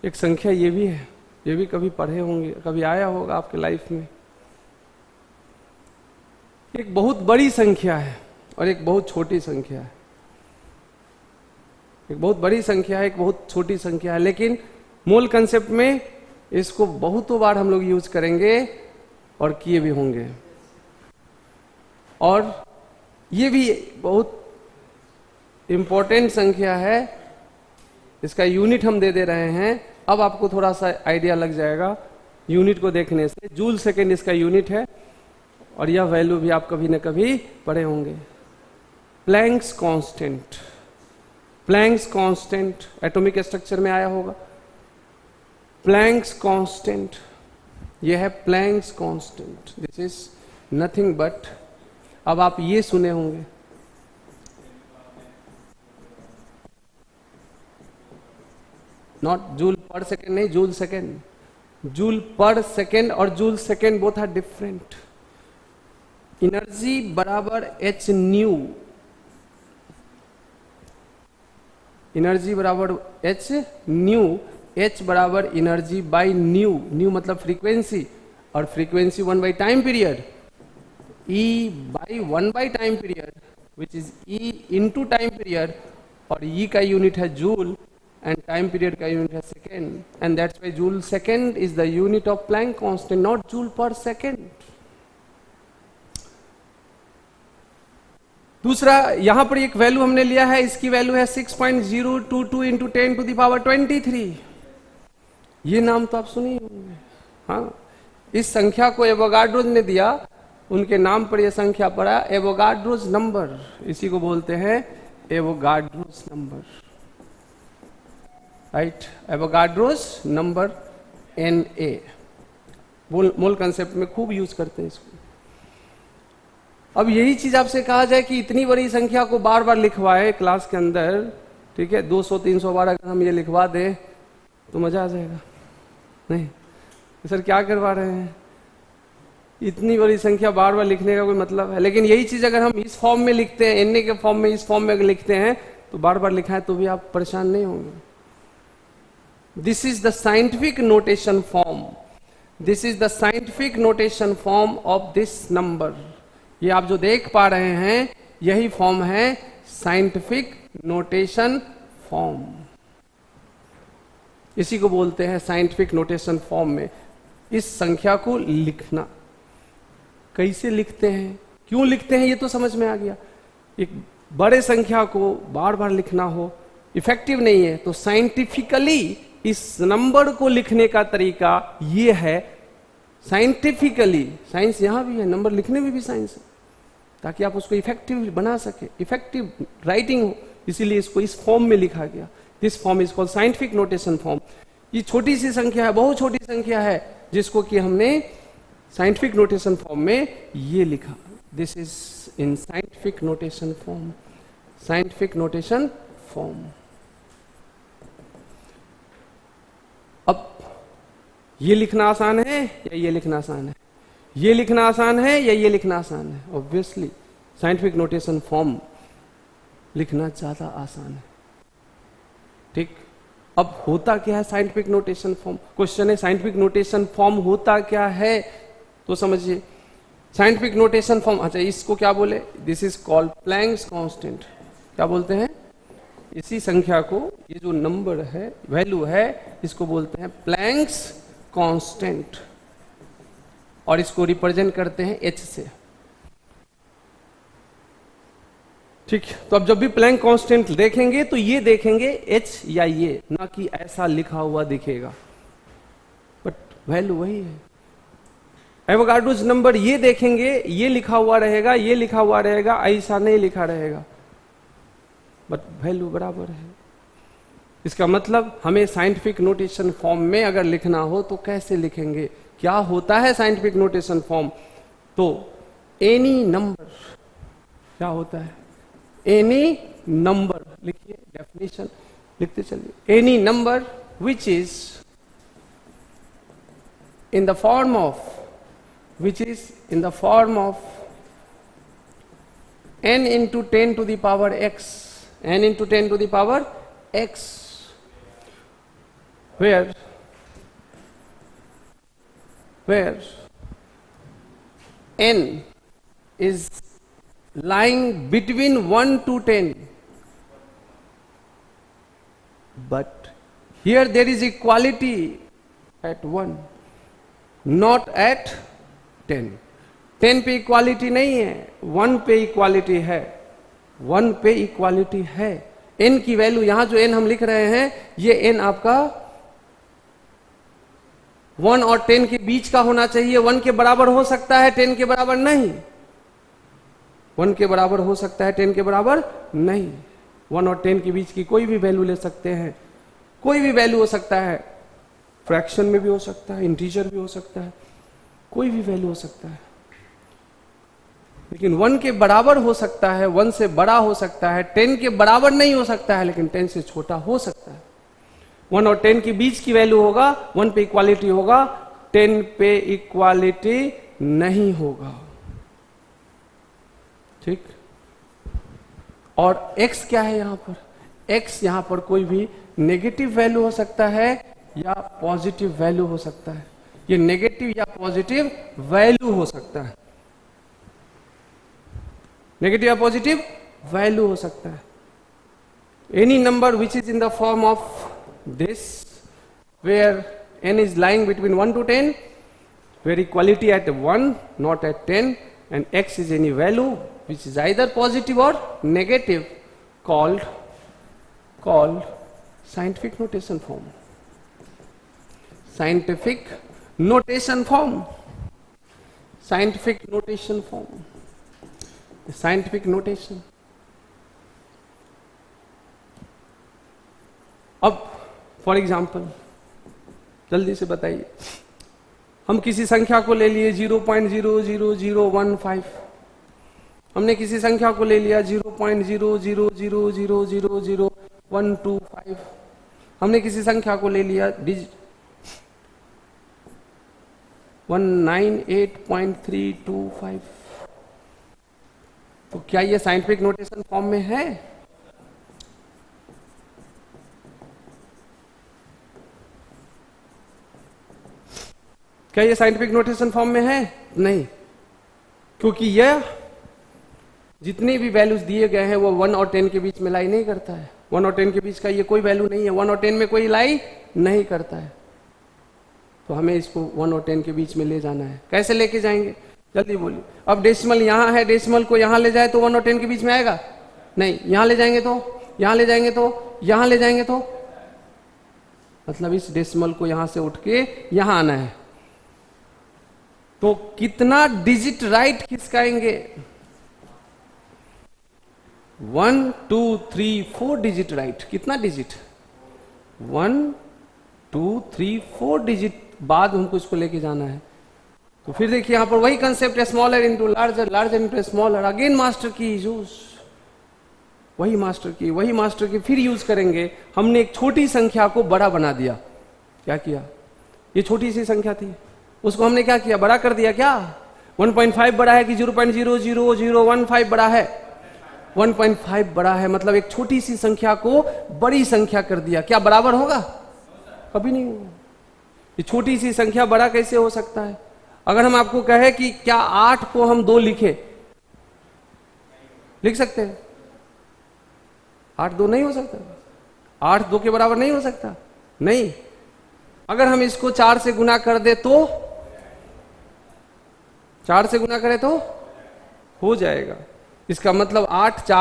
एक संख्या ये भी है, ये भी कभी पढ़े होंगे, कभी आया होगा आपके लाइफ में। एक बहुत बड़ी संख्या है और एक बहुत छोटी संख्या है। एक बहुत बड़ी संख्या है, एक बहुत छोटी संख्या है, लेकिन मूल कंसेप्ट में इसको बहुतों बार हम लोग यूज करेंगे और किए भी होंगे। और ये भी बहुत इंपॉर्टेंट संख्या है, इसका यूनिट हम दे रहे हैं। अब आपको थोड़ा सा आइडिया लग जाएगा यूनिट को देखने से। जूल सेकेंड इसका यूनिट है और यह वैल्यू भी आप कभी न कभी पढ़े होंगे। Planck's constant, Planck's constant atomic structure में आया होगा। प्लैंक्स कांस्टेंट, यह है Planck's constant. This is nothing but, अब आप ये सुने होंगे, नॉट जूल पर सेकेंड, नहीं joule second. Joule per second और joule second both are different. Energy बराबर एच न्यू, एनर्जी बराबर एच न्यू, एच बराबर एनर्जी बाई न्यू, न्यू मतलब फ्रीक्वेंसी, और frequency 1 by time period, E by 1 by time period which is E into time period, और ई का unit है joule and time period का unit है second, and that's why joule second is the unit of Planck constant, not joule per second। दूसरा यहां पर एक value हमने लिया है, इसकी वैल्यू है 6.022 इंटू 10 टू द पावर 23। ये नाम तो आप सुने ही होंगे। हाँ, इस संख्या को एवोगाड्रोज ने दिया, उनके नाम पर यह संख्या पड़ा एवोगाड्रोज नंबर, इसी को बोलते हैं Avogadro's number, right. Avogadro's number Na, mole concept में खूब यूज करते हैं इसको। अब यही चीज आपसे कहा जाए कि इतनी बड़ी संख्या को बार बार लिखवाए क्लास के अंदर, ठीक है, 200-300 बार अगर हम ये लिखवा दें तो मजा आ जाएगा। नहीं सर, क्या करवा रहे हैं, इतनी बड़ी संख्या बार बार लिखने का कोई मतलब है? लेकिन यही चीज अगर हम इस फॉर्म में लिखते हैं, Na के फॉर्म में, इस फॉर्म में अगर लिखते हैं तो बार बार लिखाएं तो भी आप परेशान नहीं होंगे। This is the scientific notation form. This is the scientific notation form of this number. ये आप जो देख पा रहे हैं यही फॉर्म है साइंटिफिक नोटेशन फॉर्म, इसी को बोलते हैं साइंटिफिक नोटेशन फॉर्म में इस संख्या को लिखना। कैसे लिखते हैं, क्यों लिखते हैं, ये तो समझ में आ गया। एक बड़े संख्या को बार बार लिखना हो इफेक्टिव नहीं है, तो साइंटिफिकली इस नंबर को लिखने का तरीका ये है। साइंटिफिकली, साइंस यहां भी है, नंबर लिखने में भी साइंस है, ताकि आप उसको इफेक्टिव बना सके, इफेक्टिव राइटिंग हो, इसीलिए इसको इस फॉर्म में लिखा गया। This form is called scientific notation form. ये छोटी सी संख्या है, बहुत छोटी संख्या है, जिसको कि हमने साइंटिफिक नोटेशन फॉर्म में ये लिखा। This is in scientific notation form, scientific notation form. अब ये लिखना आसान है या ये लिखना आसान है, ये लिखना आसान है या ये लिखना आसान है? ऑब्वियसली साइंटिफिक नोटेशन फॉर्म लिखना ज्यादा आसान है, ठीक। अब होता क्या है साइंटिफिक नोटेशन फॉर्म? क्वेश्चन है साइंटिफिक नोटेशन फॉर्म होता क्या है, तो समझिए साइंटिफिक नोटेशन फॉर्म। अच्छा, इसको क्या बोले? This is called Planck's constant. क्या बोलते हैं? इसी संख्या को, ये जो नंबर है, वैल्यू है, इसको बोलते हैं प्लैंक्स कांस्टेंट, और इसको रिप्रेजेंट करते हैं H से, ठीक। तो अब जब भी प्लैंक कांस्टेंट देखेंगे तो ये देखेंगे H या ये, ना कि ऐसा लिखा हुआ दिखेगा, बट वैल्यू वही है। एवोगाड्रोज नंबर ये देखेंगे, ये लिखा हुआ रहेगा, ये लिखा हुआ रहेगा, ऐसा नहीं लिखा रहेगा, बट वैल्यू बराबर है। इसका मतलब हमें साइंटिफिक नोटेशन फॉर्म में अगर लिखना हो तो कैसे लिखेंगे, क्या होता है साइंटिफिक नोटेशन फॉर्म? तो एनी नंबर, क्या होता है? एनी नंबर, लिखिए डेफिनेशन लिखते चलिए। Any number which is in the form of, which is in the form of n into 10 to the power x, n into 10 to the power x, where n is lying between 1 to 10, but here there is equality at 1, not at 10. 10 पे equality नहीं है, 1 पे equality है, 1 पे equality है। n की value, यहां जो n हम लिख रहे हैं, ये n आपका 1 और 10 के बीच का होना चाहिए। 1 के बराबर हो सकता है, 10 के बराबर नहीं। 1 के बराबर हो सकता है, 10 के बराबर नहीं। 1 और 10 के बीच की कोई भी वैल्यू ले सकते हैं, कोई भी वैल्यू हो सकता है, फ्रैक्शन में भी हो सकता है, इंटीजर भी हो सकता है, कोई भी वैल्यू हो सकता है। लेकिन 1 के बराबर हो सकता है, 1 से बड़ा हो सकता है, 10 के बराबर नहीं हो सकता है, लेकिन 10 से छोटा हो सकता है। 1 और 10 के बीच की वैल्यू होगा, 1 पे इक्वालिटी होगा, 10 पे इक्वालिटी नहीं होगा। ठीक। और x क्या है यहां पर? x यहां पर कोई भी नेगेटिव वैल्यू हो सकता है या पॉजिटिव वैल्यू हो सकता है। ये नेगेटिव या पॉजिटिव वैल्यू हो सकता है, नेगेटिव या पॉजिटिव वैल्यू हो सकता है। Any number which is in the form of this, where n is lying between 1 to 10, where equality at 1 not at 10, and x is any value which is either positive or negative, called scientific notation form. Scientific notation form, scientific notation form, scientific notation. अब for example जल्दी से बताइए, हम किसी संख्या को ले लिए 0.00015, हमने किसी संख्या को ले लिया 0.000000125, हमने किसी संख्या को ले लिया 198.325। तो क्या ये साइंटिफिक नोटेशन फॉर्म में है? क्या ये साइंटिफिक नोटेशन फॉर्म में है? नहीं, क्योंकि यह जितने भी वैल्यूज दिए गए हैं वो 1 और 10 के बीच में लाई नहीं करता है। 1 और 10 के बीच का ये कोई वैल्यू नहीं है, 1 और 10 में कोई लाई नहीं करता है। तो हमें इसको 1 और 10 के बीच में ले जाना है। कैसे लेके जाएंगे? जल्दी बोलिए। अब डेसिमल यहां है, डेसिमल को यहां ले जाए तो 1 और 10 के बीच में आएगा? नहीं। यहां ले जाएंगे तो, यहां ले जाएंगे तो, यहां ले जाएंगे तो, मतलब इस डेसिमल को यहां से उठ के यहां आना है। तो कितना डिजिट राइट खिसकाएंगे? 1 2 3 4 digit right. कितना डिजिट? 1 2 3 4 डिजिट बाद हमको इसको लेके जाना है। तो फिर देखिए यहां पर वही कंसेप्ट है, smaller into larger, larger into smaller. Again master की यूज, वही मास्टर की फिर यूज करेंगे। हमने एक छोटी संख्या को बड़ा बना दिया। क्या किया? ये छोटी सी संख्या थी, उसको हमने क्या किया? बड़ा कर दिया। क्या 1.5 बड़ा है कि 0.00015 बड़ा है? 1.5 बड़ा है, मतलब एक छोटी सी संख्या को बड़ी संख्या कर दिया। क्या बराबर होगा? कभी नहीं होगा। ये छोटी सी संख्या बड़ा कैसे हो सकता है? अगर हम आपको कहे कि क्या 8 को हम 2 लिखे, लिख सकते हैं? 8 2 नहीं हो सकता, 8 2 के बराबर नहीं हो सकता। नहीं। अगर हम इसको 4 से गुना कर दे तो, 4 से गुना करें तो हो जाएगा। इसका मतलब 8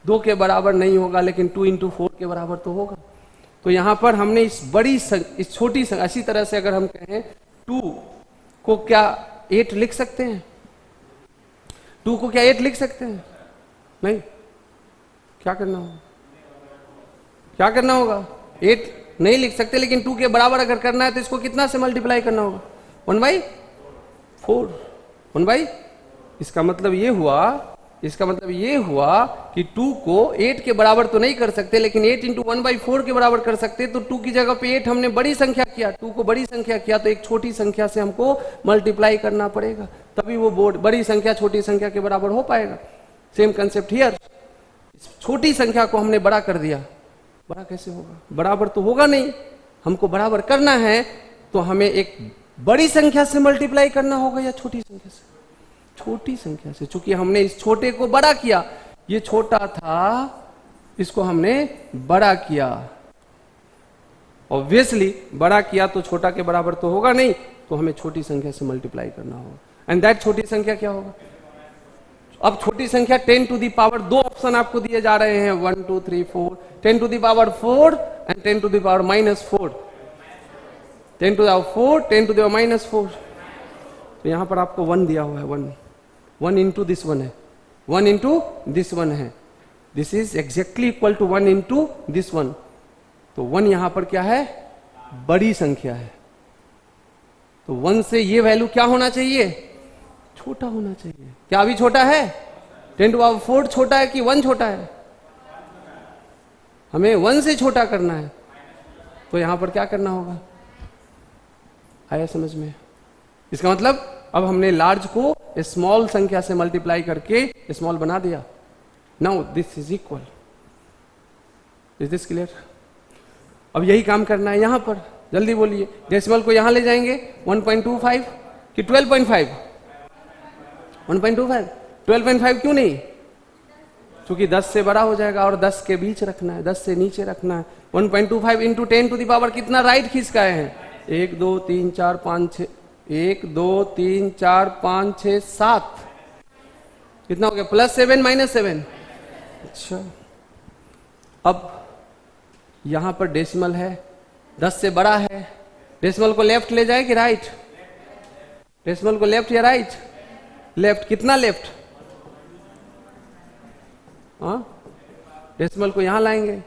2 के बराबर नहीं होगा, लेकिन 2 इंटू 4 के बराबर तो होगा। तो यहां पर हमने इस छोटी इसी तरह से अगर हम कहें 2 को क्या 8 लिख सकते हैं? 2 को क्या 8 लिख सकते हैं? नहीं। क्या करना होगा? क्या करना होगा? 8 नहीं लिख सकते, लेकिन 2 के बराबर अगर करना है तो इसको कितना से मल्टीप्लाई करना होगा? 1/4। 1/, इसका मतलब ये हुआ कि 2 को 8 के बराबर तो नहीं कर सकते, लेकिन 8 इंटू 1/4 के बराबर कर सकते। तो 2 की जगह पे 8 हमने बड़ी संख्या किया, 2 को बड़ी संख्या किया, तो एक छोटी संख्या से हमको मल्टीप्लाई करना पड़ेगा, तभी वो बोर्ड बड़ी संख्या छोटी संख्या के बराबर हो पाएगा। सेम कंसेप्ट हियर, छोटी संख्या को हमने बड़ा कर दिया, बड़ा कैसे होगा? बराबर तो होगा नहीं। हमको बराबर करना है तो हमें एक बड़ी संख्या से मल्टीप्लाई करना होगा या छोटी संख्या से? छोटी संख्या से। चूंकि हमने इस छोटे को बड़ा किया, ये छोटा था, इसको हमने बड़ा किया। ऑब्वियसली बड़ा किया तो छोटा के बराबर तो होगा नहीं, तो हमें छोटी संख्या से मल्टीप्लाई करना होगा। एंड दैट छोटी संख्या क्या होगा? अब छोटी संख्या 10 टू दी पावर, 2 ऑप्शन आपको दिए जा रहे हैं, 1 2 3 4, 10 to the power 4 and 10 to the power -4। 10 to the power 4, 10 to the power -4। तो यहां पर आपको 1 दिया हुआ है, 1 इंटू दिस 1 है, 1 इंटू दिस 1 है। This is exactly equal to 1 into this 1। तो 1 यहां पर क्या है? बड़ी संख्या है। तो 1 से ये वैल्यू क्या होना चाहिए? छोटा होना चाहिए। क्या अभी छोटा है? 10 टू द पावर 4 छोटा है कि 1 छोटा है? हमें 1 से छोटा करना है, तो यहां पर क्या करना होगा? आया समझ में? इसका मतलब अब हमने लार्ज को स्मॉल संख्या से मल्टीप्लाई करके स्मॉल बना दिया। Now this is equal. Is this clear? अब यही काम करना है यहां पर। जल्दी बोलिए, डेसिमल को यहां ले जाएंगे 1.25 कि 12.5? 1.25। 12.5 क्यों नहीं? क्योंकि 10 से बड़ा हो जाएगा और 10 के बीच रखना है, 10 से नीचे रखना है। 1.25 इंटू 10 टू दी पावर कितना राइट खिसकाए हैं? 1 2 3 4 5 6, 1 2 3 4 5 6 7। कितना हो गया? +7 -7। अच्छा, अब यहां पर डेसिमल है, 10 से बड़ा है। डेसिमल को लेफ्ट ले जाए कि राइट? डेसिमल को लेफ्ट या राइट? लेफ्ट। कितना लेफ्ट? हाँ, डेसिमल को यहां लाएंगे,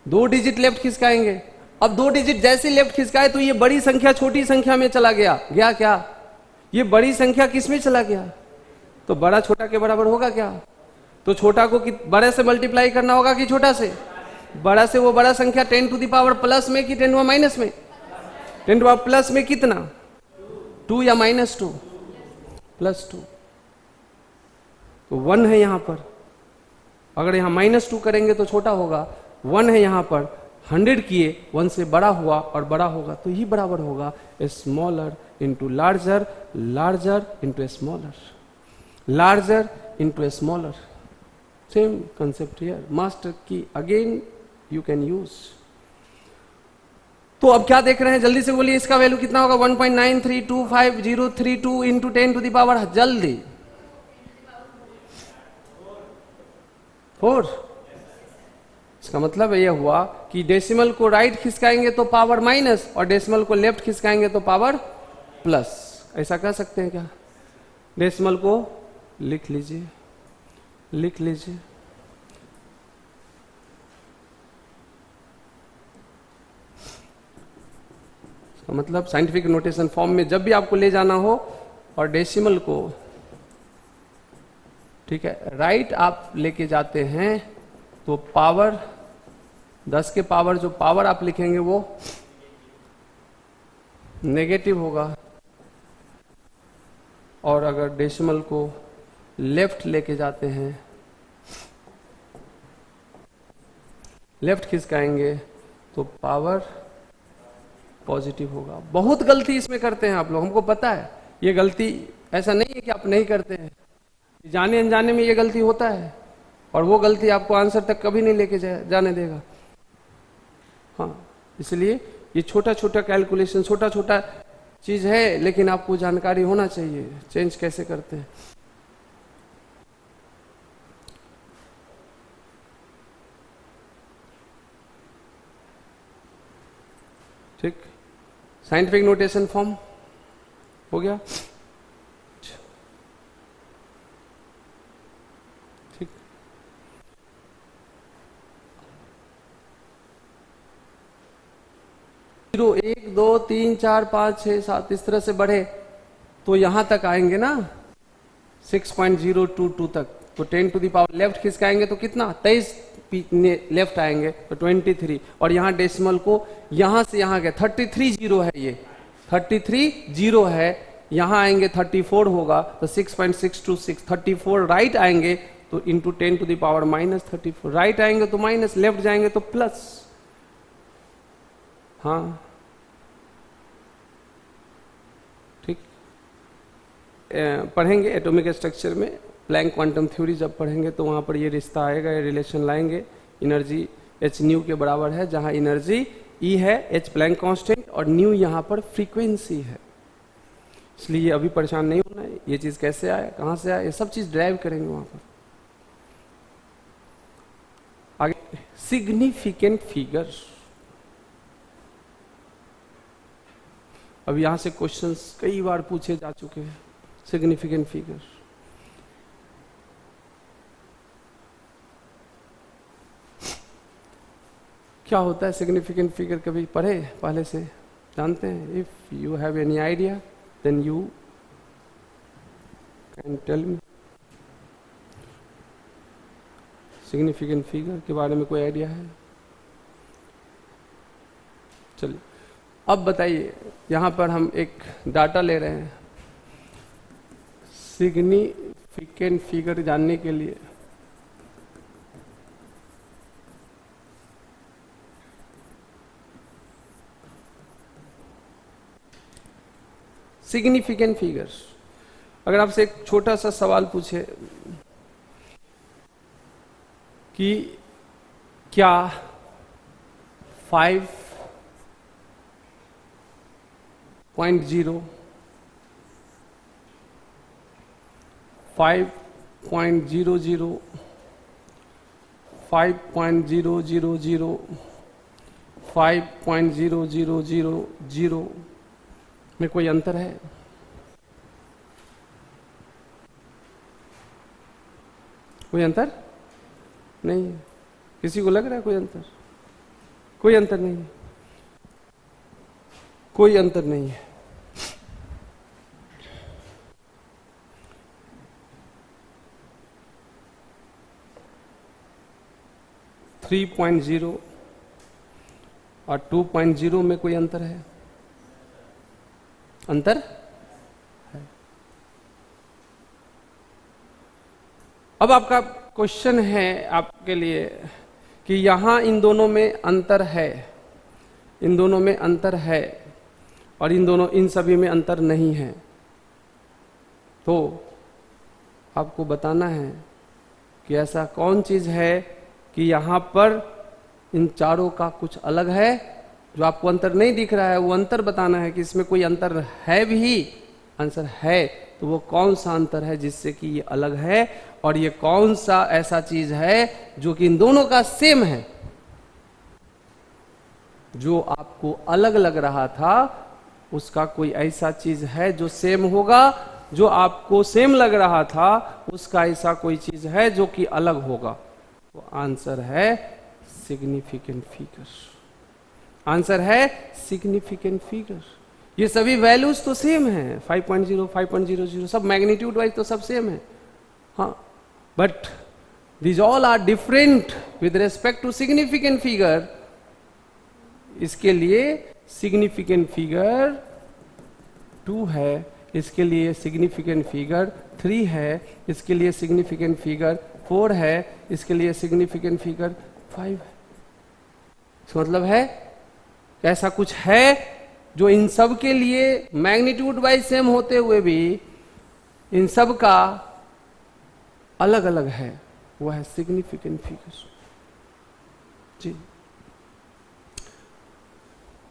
2 डिजिट लेफ्ट खिसकाएंगे। अब 2 डिजिट जैसे लेफ्ट खिसकाए तो ये बड़ी संख्या छोटी संख्या में चला गया। गया क्या? ये बड़ी संख्या किस में चला गया? तो बड़ा छोटा के बराबर होगा क्या? तो छोटा को बड़े से मल्टीप्लाई करना होगा कि छोटा से? बड़ा से। वो बड़ा संख्या 10 टू दी पावर प्लस में कि 10 टू पावर माइनस में? 10 टू पावर प्लस में कितना? 2 या -2? +2। तो 1 है यहां पर। अगर यहां -2 करेंगे तो छोटा होगा, 1 है यहां पर, 100 किए 1 से बड़ा हुआ और बड़ा होगा, तो ही बराबर होगा smaller into larger, larger into smaller, larger into smaller. Same concept here. Master की अगेन यू कैन यूज। तो अब क्या देख रहे हैं? जल्दी से बोलिए, इसका वैल्यू कितना होगा? 1.932532 इंटू 10 टू दी पावर, जल्दी 4। इसका मतलब यह हुआ कि डेसिमल को राइट खिसकाएंगे तो पावर माइनस, और डेसिमल को लेफ्ट खिसकाएंगे तो पावर प्लस। ऐसा कह सकते हैं क्या? डेसिमल को लिख लीजिए, लिख लीजिए। इसका मतलब साइंटिफिक नोटेशन फॉर्म में जब भी आपको ले जाना हो और डेसिमल को, ठीक है, राइट आप लेके जाते हैं तो पावर 10 के पावर, जो पावर आप लिखेंगे वो नेगेटिव होगा, और अगर डेसिमल को लेफ्ट लेके जाते हैं, लेफ्ट खिसकाएंगे तो पावर पॉजिटिव होगा। बहुत गलती इसमें करते हैं आप लोग, हमको पता है ये गलती। ऐसा नहीं है कि आप नहीं करते हैं, जाने अनजाने में ये गलती होता है, और वो गलती आपको आंसर तक कभी नहीं लेके जाने देगा। हाँ, इसलिए ये छोटा छोटा कैलकुलेशन, छोटा छोटा चीज है, लेकिन आपको जानकारी होना चाहिए चेंज कैसे करते हैं। ठीक, साइंटिफिक नोटेशन फॉर्म हो गया। ठीक, 0 1 2 3 4 5 6 7 इस तरह से बढ़े तो यहां तक आएंगे ना 6.022 तक, तो 10 टू द पावर लेफ्ट खिसकाएंगे तो कितना 23 लेफ्ट आएंगे तो 23, और यहाँ डेसिमल को यहां से यहां गए 33 जीरो है, ये 33 जीरो है, यहां आएंगे 34 होगा तो 6.626 34 राइट आएंगे तो into 10 to the power -34, right आएंगे तो माइनस, लेफ्ट जाएंगे तो प्लस। हाँ ठीक, पढ़ेंगे एटॉमिक स्ट्रक्चर में, प्लैंक क्वांटम थ्योरी जब पढ़ेंगे तो वहाँ पर ये रिश्ता आएगा, ये रिलेशन लाएंगे। एनर्जी h न्यू के बराबर है, जहाँ एनर्जी E है, h प्लैंक कांस्टेंट, और न्यू यहाँ पर फ्रीक्वेंसी है। इसलिए अभी परेशान नहीं होना है, ये चीज़ कैसे आया, कहाँ से आया, ये सब चीज़ ड्राइव करेंगे वहाँ पर। आगे सिग्निफिकेंट फिगर, अब यहाँ से क्वेश्चंस कई बार पूछे जा चुके हैं। सिग्निफिकेंट फिगर क्या होता है? सिग्निफिकेंट फिगर कभी पढ़े, पहले से जानते हैं? If you have any idea then you can tell me. Significant figure के बारे में कोई आइडिया है? चलिए अब बताइए, यहां पर हम एक डाटा ले रहे हैं सिग्निफिकेंट फिगर जानने के लिए। सिग्निफिकेंट फिगर्स, अगर आपसे एक छोटा सा सवाल पूछे कि क्या 5.0 5.000 5.000 5.0000 में कोई अंतर है? कोई अंतर नहीं है। किसी को लग रहा है कोई अंतर? कोई अंतर नहीं है, कोई अंतर नहीं है। थ्री 3.0 और 2.0 में कोई अंतर है? अंतर है। अब आपका क्वेश्चन है आपके लिए कि यहां इन दोनों में अंतर है, इन दोनों में अंतर है, और इन सभी में अंतर नहीं है, तो आपको बताना है कि ऐसा कौन चीज है कि यहां पर इन चारों का कुछ अलग है, जो आपको अंतर नहीं दिख रहा है वो अंतर बताना है कि इसमें कोई अंतर है भी। आंसर है तो वो कौन सा अंतर है जिससे कि ये अलग है, और ये कौन सा ऐसा चीज है जो कि इन दोनों का सेम है। जो आपको अलग लग रहा था उसका कोई ऐसा चीज है जो सेम होगा, जो आपको सेम लग रहा था उसका ऐसा कोई चीज है जो कि अलग होगा। तो आंसर है सिग्निफिकेंट फिगर। आंसर है सिग्निफिकेंट फिगर। ये सभी वैल्यूज तो सेम है, 5.0 5.00 सब मैग्नीट्यूड वाइज तो सब सेम है, हाँ, but these all are different with respect to significant figure। इसके लिए significant figure 2 है, इसके लिए significant figure 3 है, इसके लिए significant figure 4 है, इसके लिए significant figure 5 है। इसका मतलब है ऐसा कुछ है जो इन सब के लिए मैग्नीट्यूड वाइज सेम होते हुए भी इन सब का अलग अलग है, वो है सिग्निफिकेंट फिगर जी।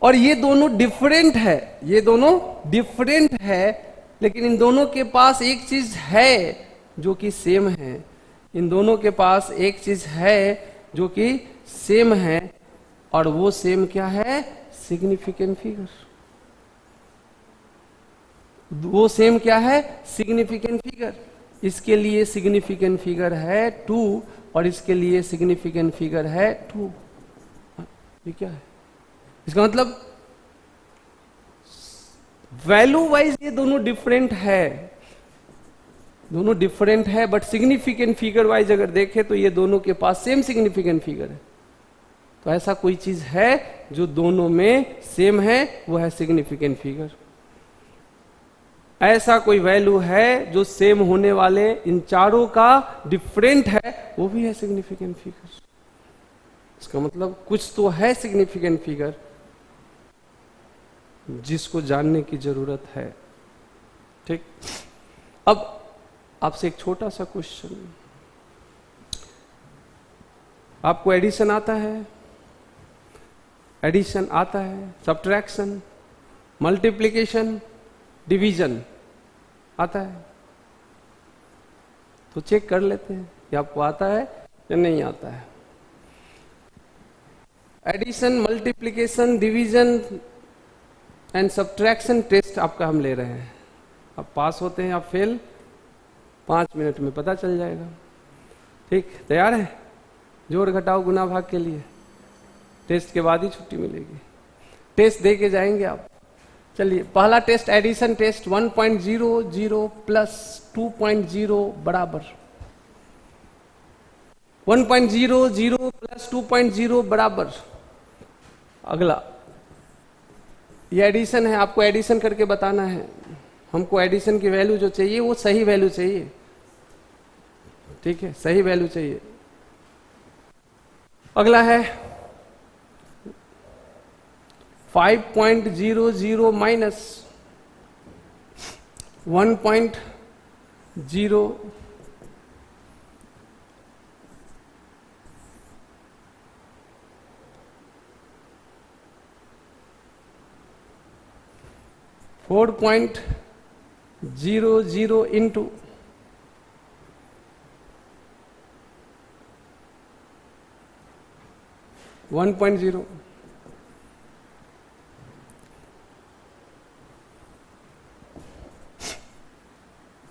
और ये दोनों डिफरेंट है, ये दोनों डिफरेंट है, लेकिन इन दोनों के पास एक चीज है जो कि सेम है। इन दोनों के पास एक चीज है जो कि सेम है, और वो सेम क्या है? Significant figure. वो सेम क्या है? Significant figure. इसके लिए सिग्निफिकेंट फिगर है 2 और इसके लिए सिग्निफिकेंट फिगर है 2। ये क्या है? इसका मतलब वैल्यू वाइज ये दोनों डिफरेंट है, दोनों डिफरेंट है, बट सिग्निफिकेंट फिगर वाइज अगर देखें तो ये दोनों के पास सेम सिग्निफिकेंट फिगर है। तो ऐसा कोई चीज है जो दोनों में सेम है, वो है सिग्निफिकेंट फिगर। ऐसा कोई वैल्यू है जो सेम होने वाले इन चारों का डिफरेंट है, वो भी है सिग्निफिकेंट फिगर। इसका मतलब कुछ तो है सिग्निफिकेंट फिगर जिसको जानने की जरूरत है। ठीक, अब आपसे एक छोटा सा क्वेश्चन, आपको एडिशन आता है? एडिशन आता है, सब्ट्रैक्शन, मल्टीप्लिकेशन, डिवीजन आता है? तो चेक कर लेते हैं कि आपको आता है या नहीं आता है। Addition, multiplication, division and subtraction test आपका हम ले रहे हैं। आप पास होते हैं या फेल 5 मिनट में पता चल जाएगा। ठीक, तैयार है? जोड़ घटाओ गुना भाग के लिए टेस्ट के बाद ही छुट्टी मिलेगी। टेस्ट दे के जाएंगे आप। चलिए, पहला टेस्ट एडिशन टेस्ट 1.00 प्लस 2.0 बराबर 1.00 प्लस 2.0 बराबर। अगला ये एडिशन है, आपको एडिशन करके बताना है। हमको एडिशन की वैल्यू जो चाहिए वो सही वैल्यू चाहिए। ठीक है, सही वैल्यू चाहिए। अगला है 5.00 माइनस 1.0 4.00 इंटू 1.0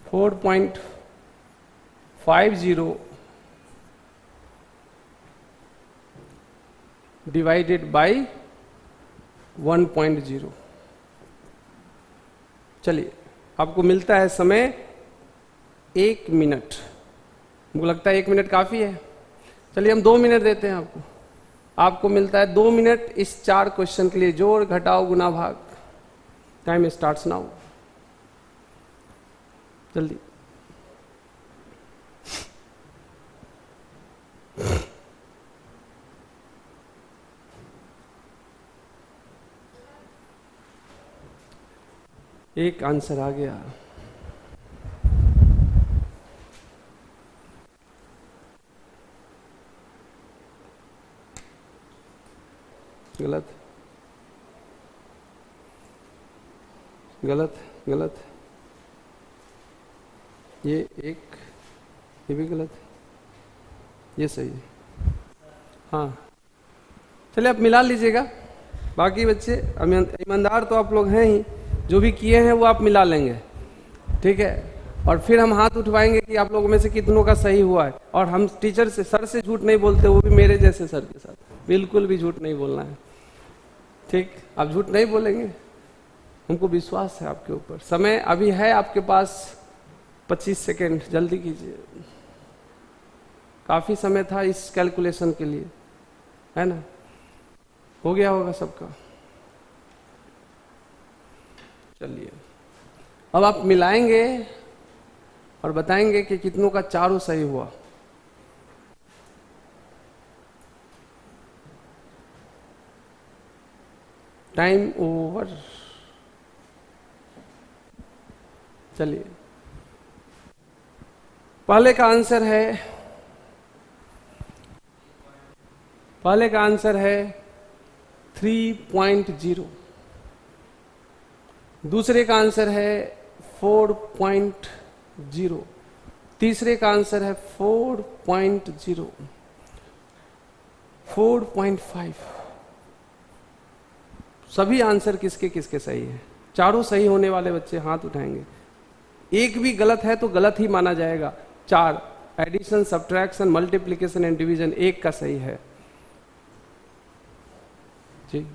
4.50 डिवाइडेड बाय 1.0। चलिए, आपको मिलता है समय 1 मिनट। मुझे लगता है 1 मिनट काफी है। चलिए, हम 2 मिनट देते हैं आपको। आपको मिलता है 2 मिनट इस 4 क्वेश्चन के लिए। जोड़ घटाओ गुना भाग। Time starts now. जल्दी। एक आंसर आ गया। गलत, गलत, गलत। ये एक, ये भी गलत, ये सही है। हाँ, चलिए आप मिला लीजिएगा। बाकी बच्चे ईमानदार तो आप लोग हैं ही, जो भी किए हैं वो आप मिला लेंगे। ठीक है, और फिर हम हाथ उठवाएंगे कि आप लोगों में से कितनों का सही हुआ है। और हम टीचर से, सर से झूठ नहीं बोलते, वो भी मेरे जैसे सर के साथ बिल्कुल भी झूठ नहीं बोलना है। ठीक, आप झूठ नहीं बोलेंगे, हमको विश्वास है आपके ऊपर। समय अभी है आपके पास 25 सेकेंड, जल्दी कीजिए। काफी समय था इस कैलकुलेशन के लिए, है ना? हो गया होगा सबका। चलिए, अब आप मिलाएंगे और बताएंगे कि कितनों का चारों सही हुआ। Time over. चलिए, पहले का आंसर है 3.0। दूसरे का आंसर है 4.0। तीसरे का आंसर है 4.0, 4.5। सभी आंसर किसके किसके सही है? चारों सही होने वाले बच्चे हाथ उठाएंगे। एक भी गलत है तो गलत ही माना जाएगा। 4 addition, subtraction, multiplication and division, एक का सही है जी।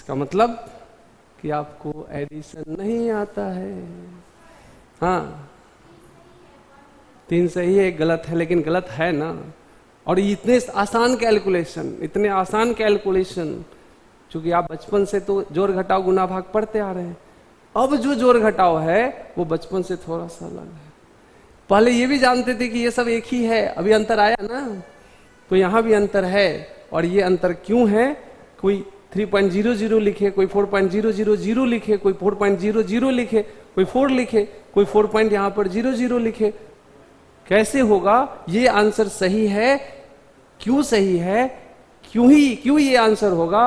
इसका मतलब कि आपको एडिशन नहीं आता है। हाँ, 3 सही है, 1 गलत है, लेकिन गलत है ना। और इतने आसान कैलकुलेशन, चूंकि आप बचपन से तो जोड़ घटाव गुना भाग पढ़ते आ रहे हैं, अब जो जोड़ घटाव है वो बचपन से थोड़ा सा अलग है। पहले ये भी जानते थे कि ये सब एक ही है, अभी अंतर आया ना, तो यहां भी अंतर है। और ये अंतर क्यों है? कोई 3.00 लिखे, कोई 4.000 लिखे, कोई 4.00 लिखे, कोई 4 लिखे, कोई 4 पॉइंट यहां पर 00 लिखे। कैसे होगा? ये आंसर सही है, क्यों सही है, क्यों ये आंसर होगा,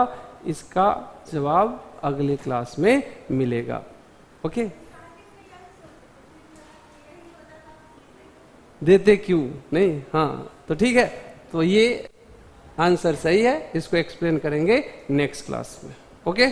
इसका जवाब अगले क्लास में मिलेगा। ओके, देते क्यों नहीं? हाँ, तो ठीक है, तो ये आंसर सही है, इसको एक्सप्लेन करेंगे नेक्स्ट क्लास में। ओके।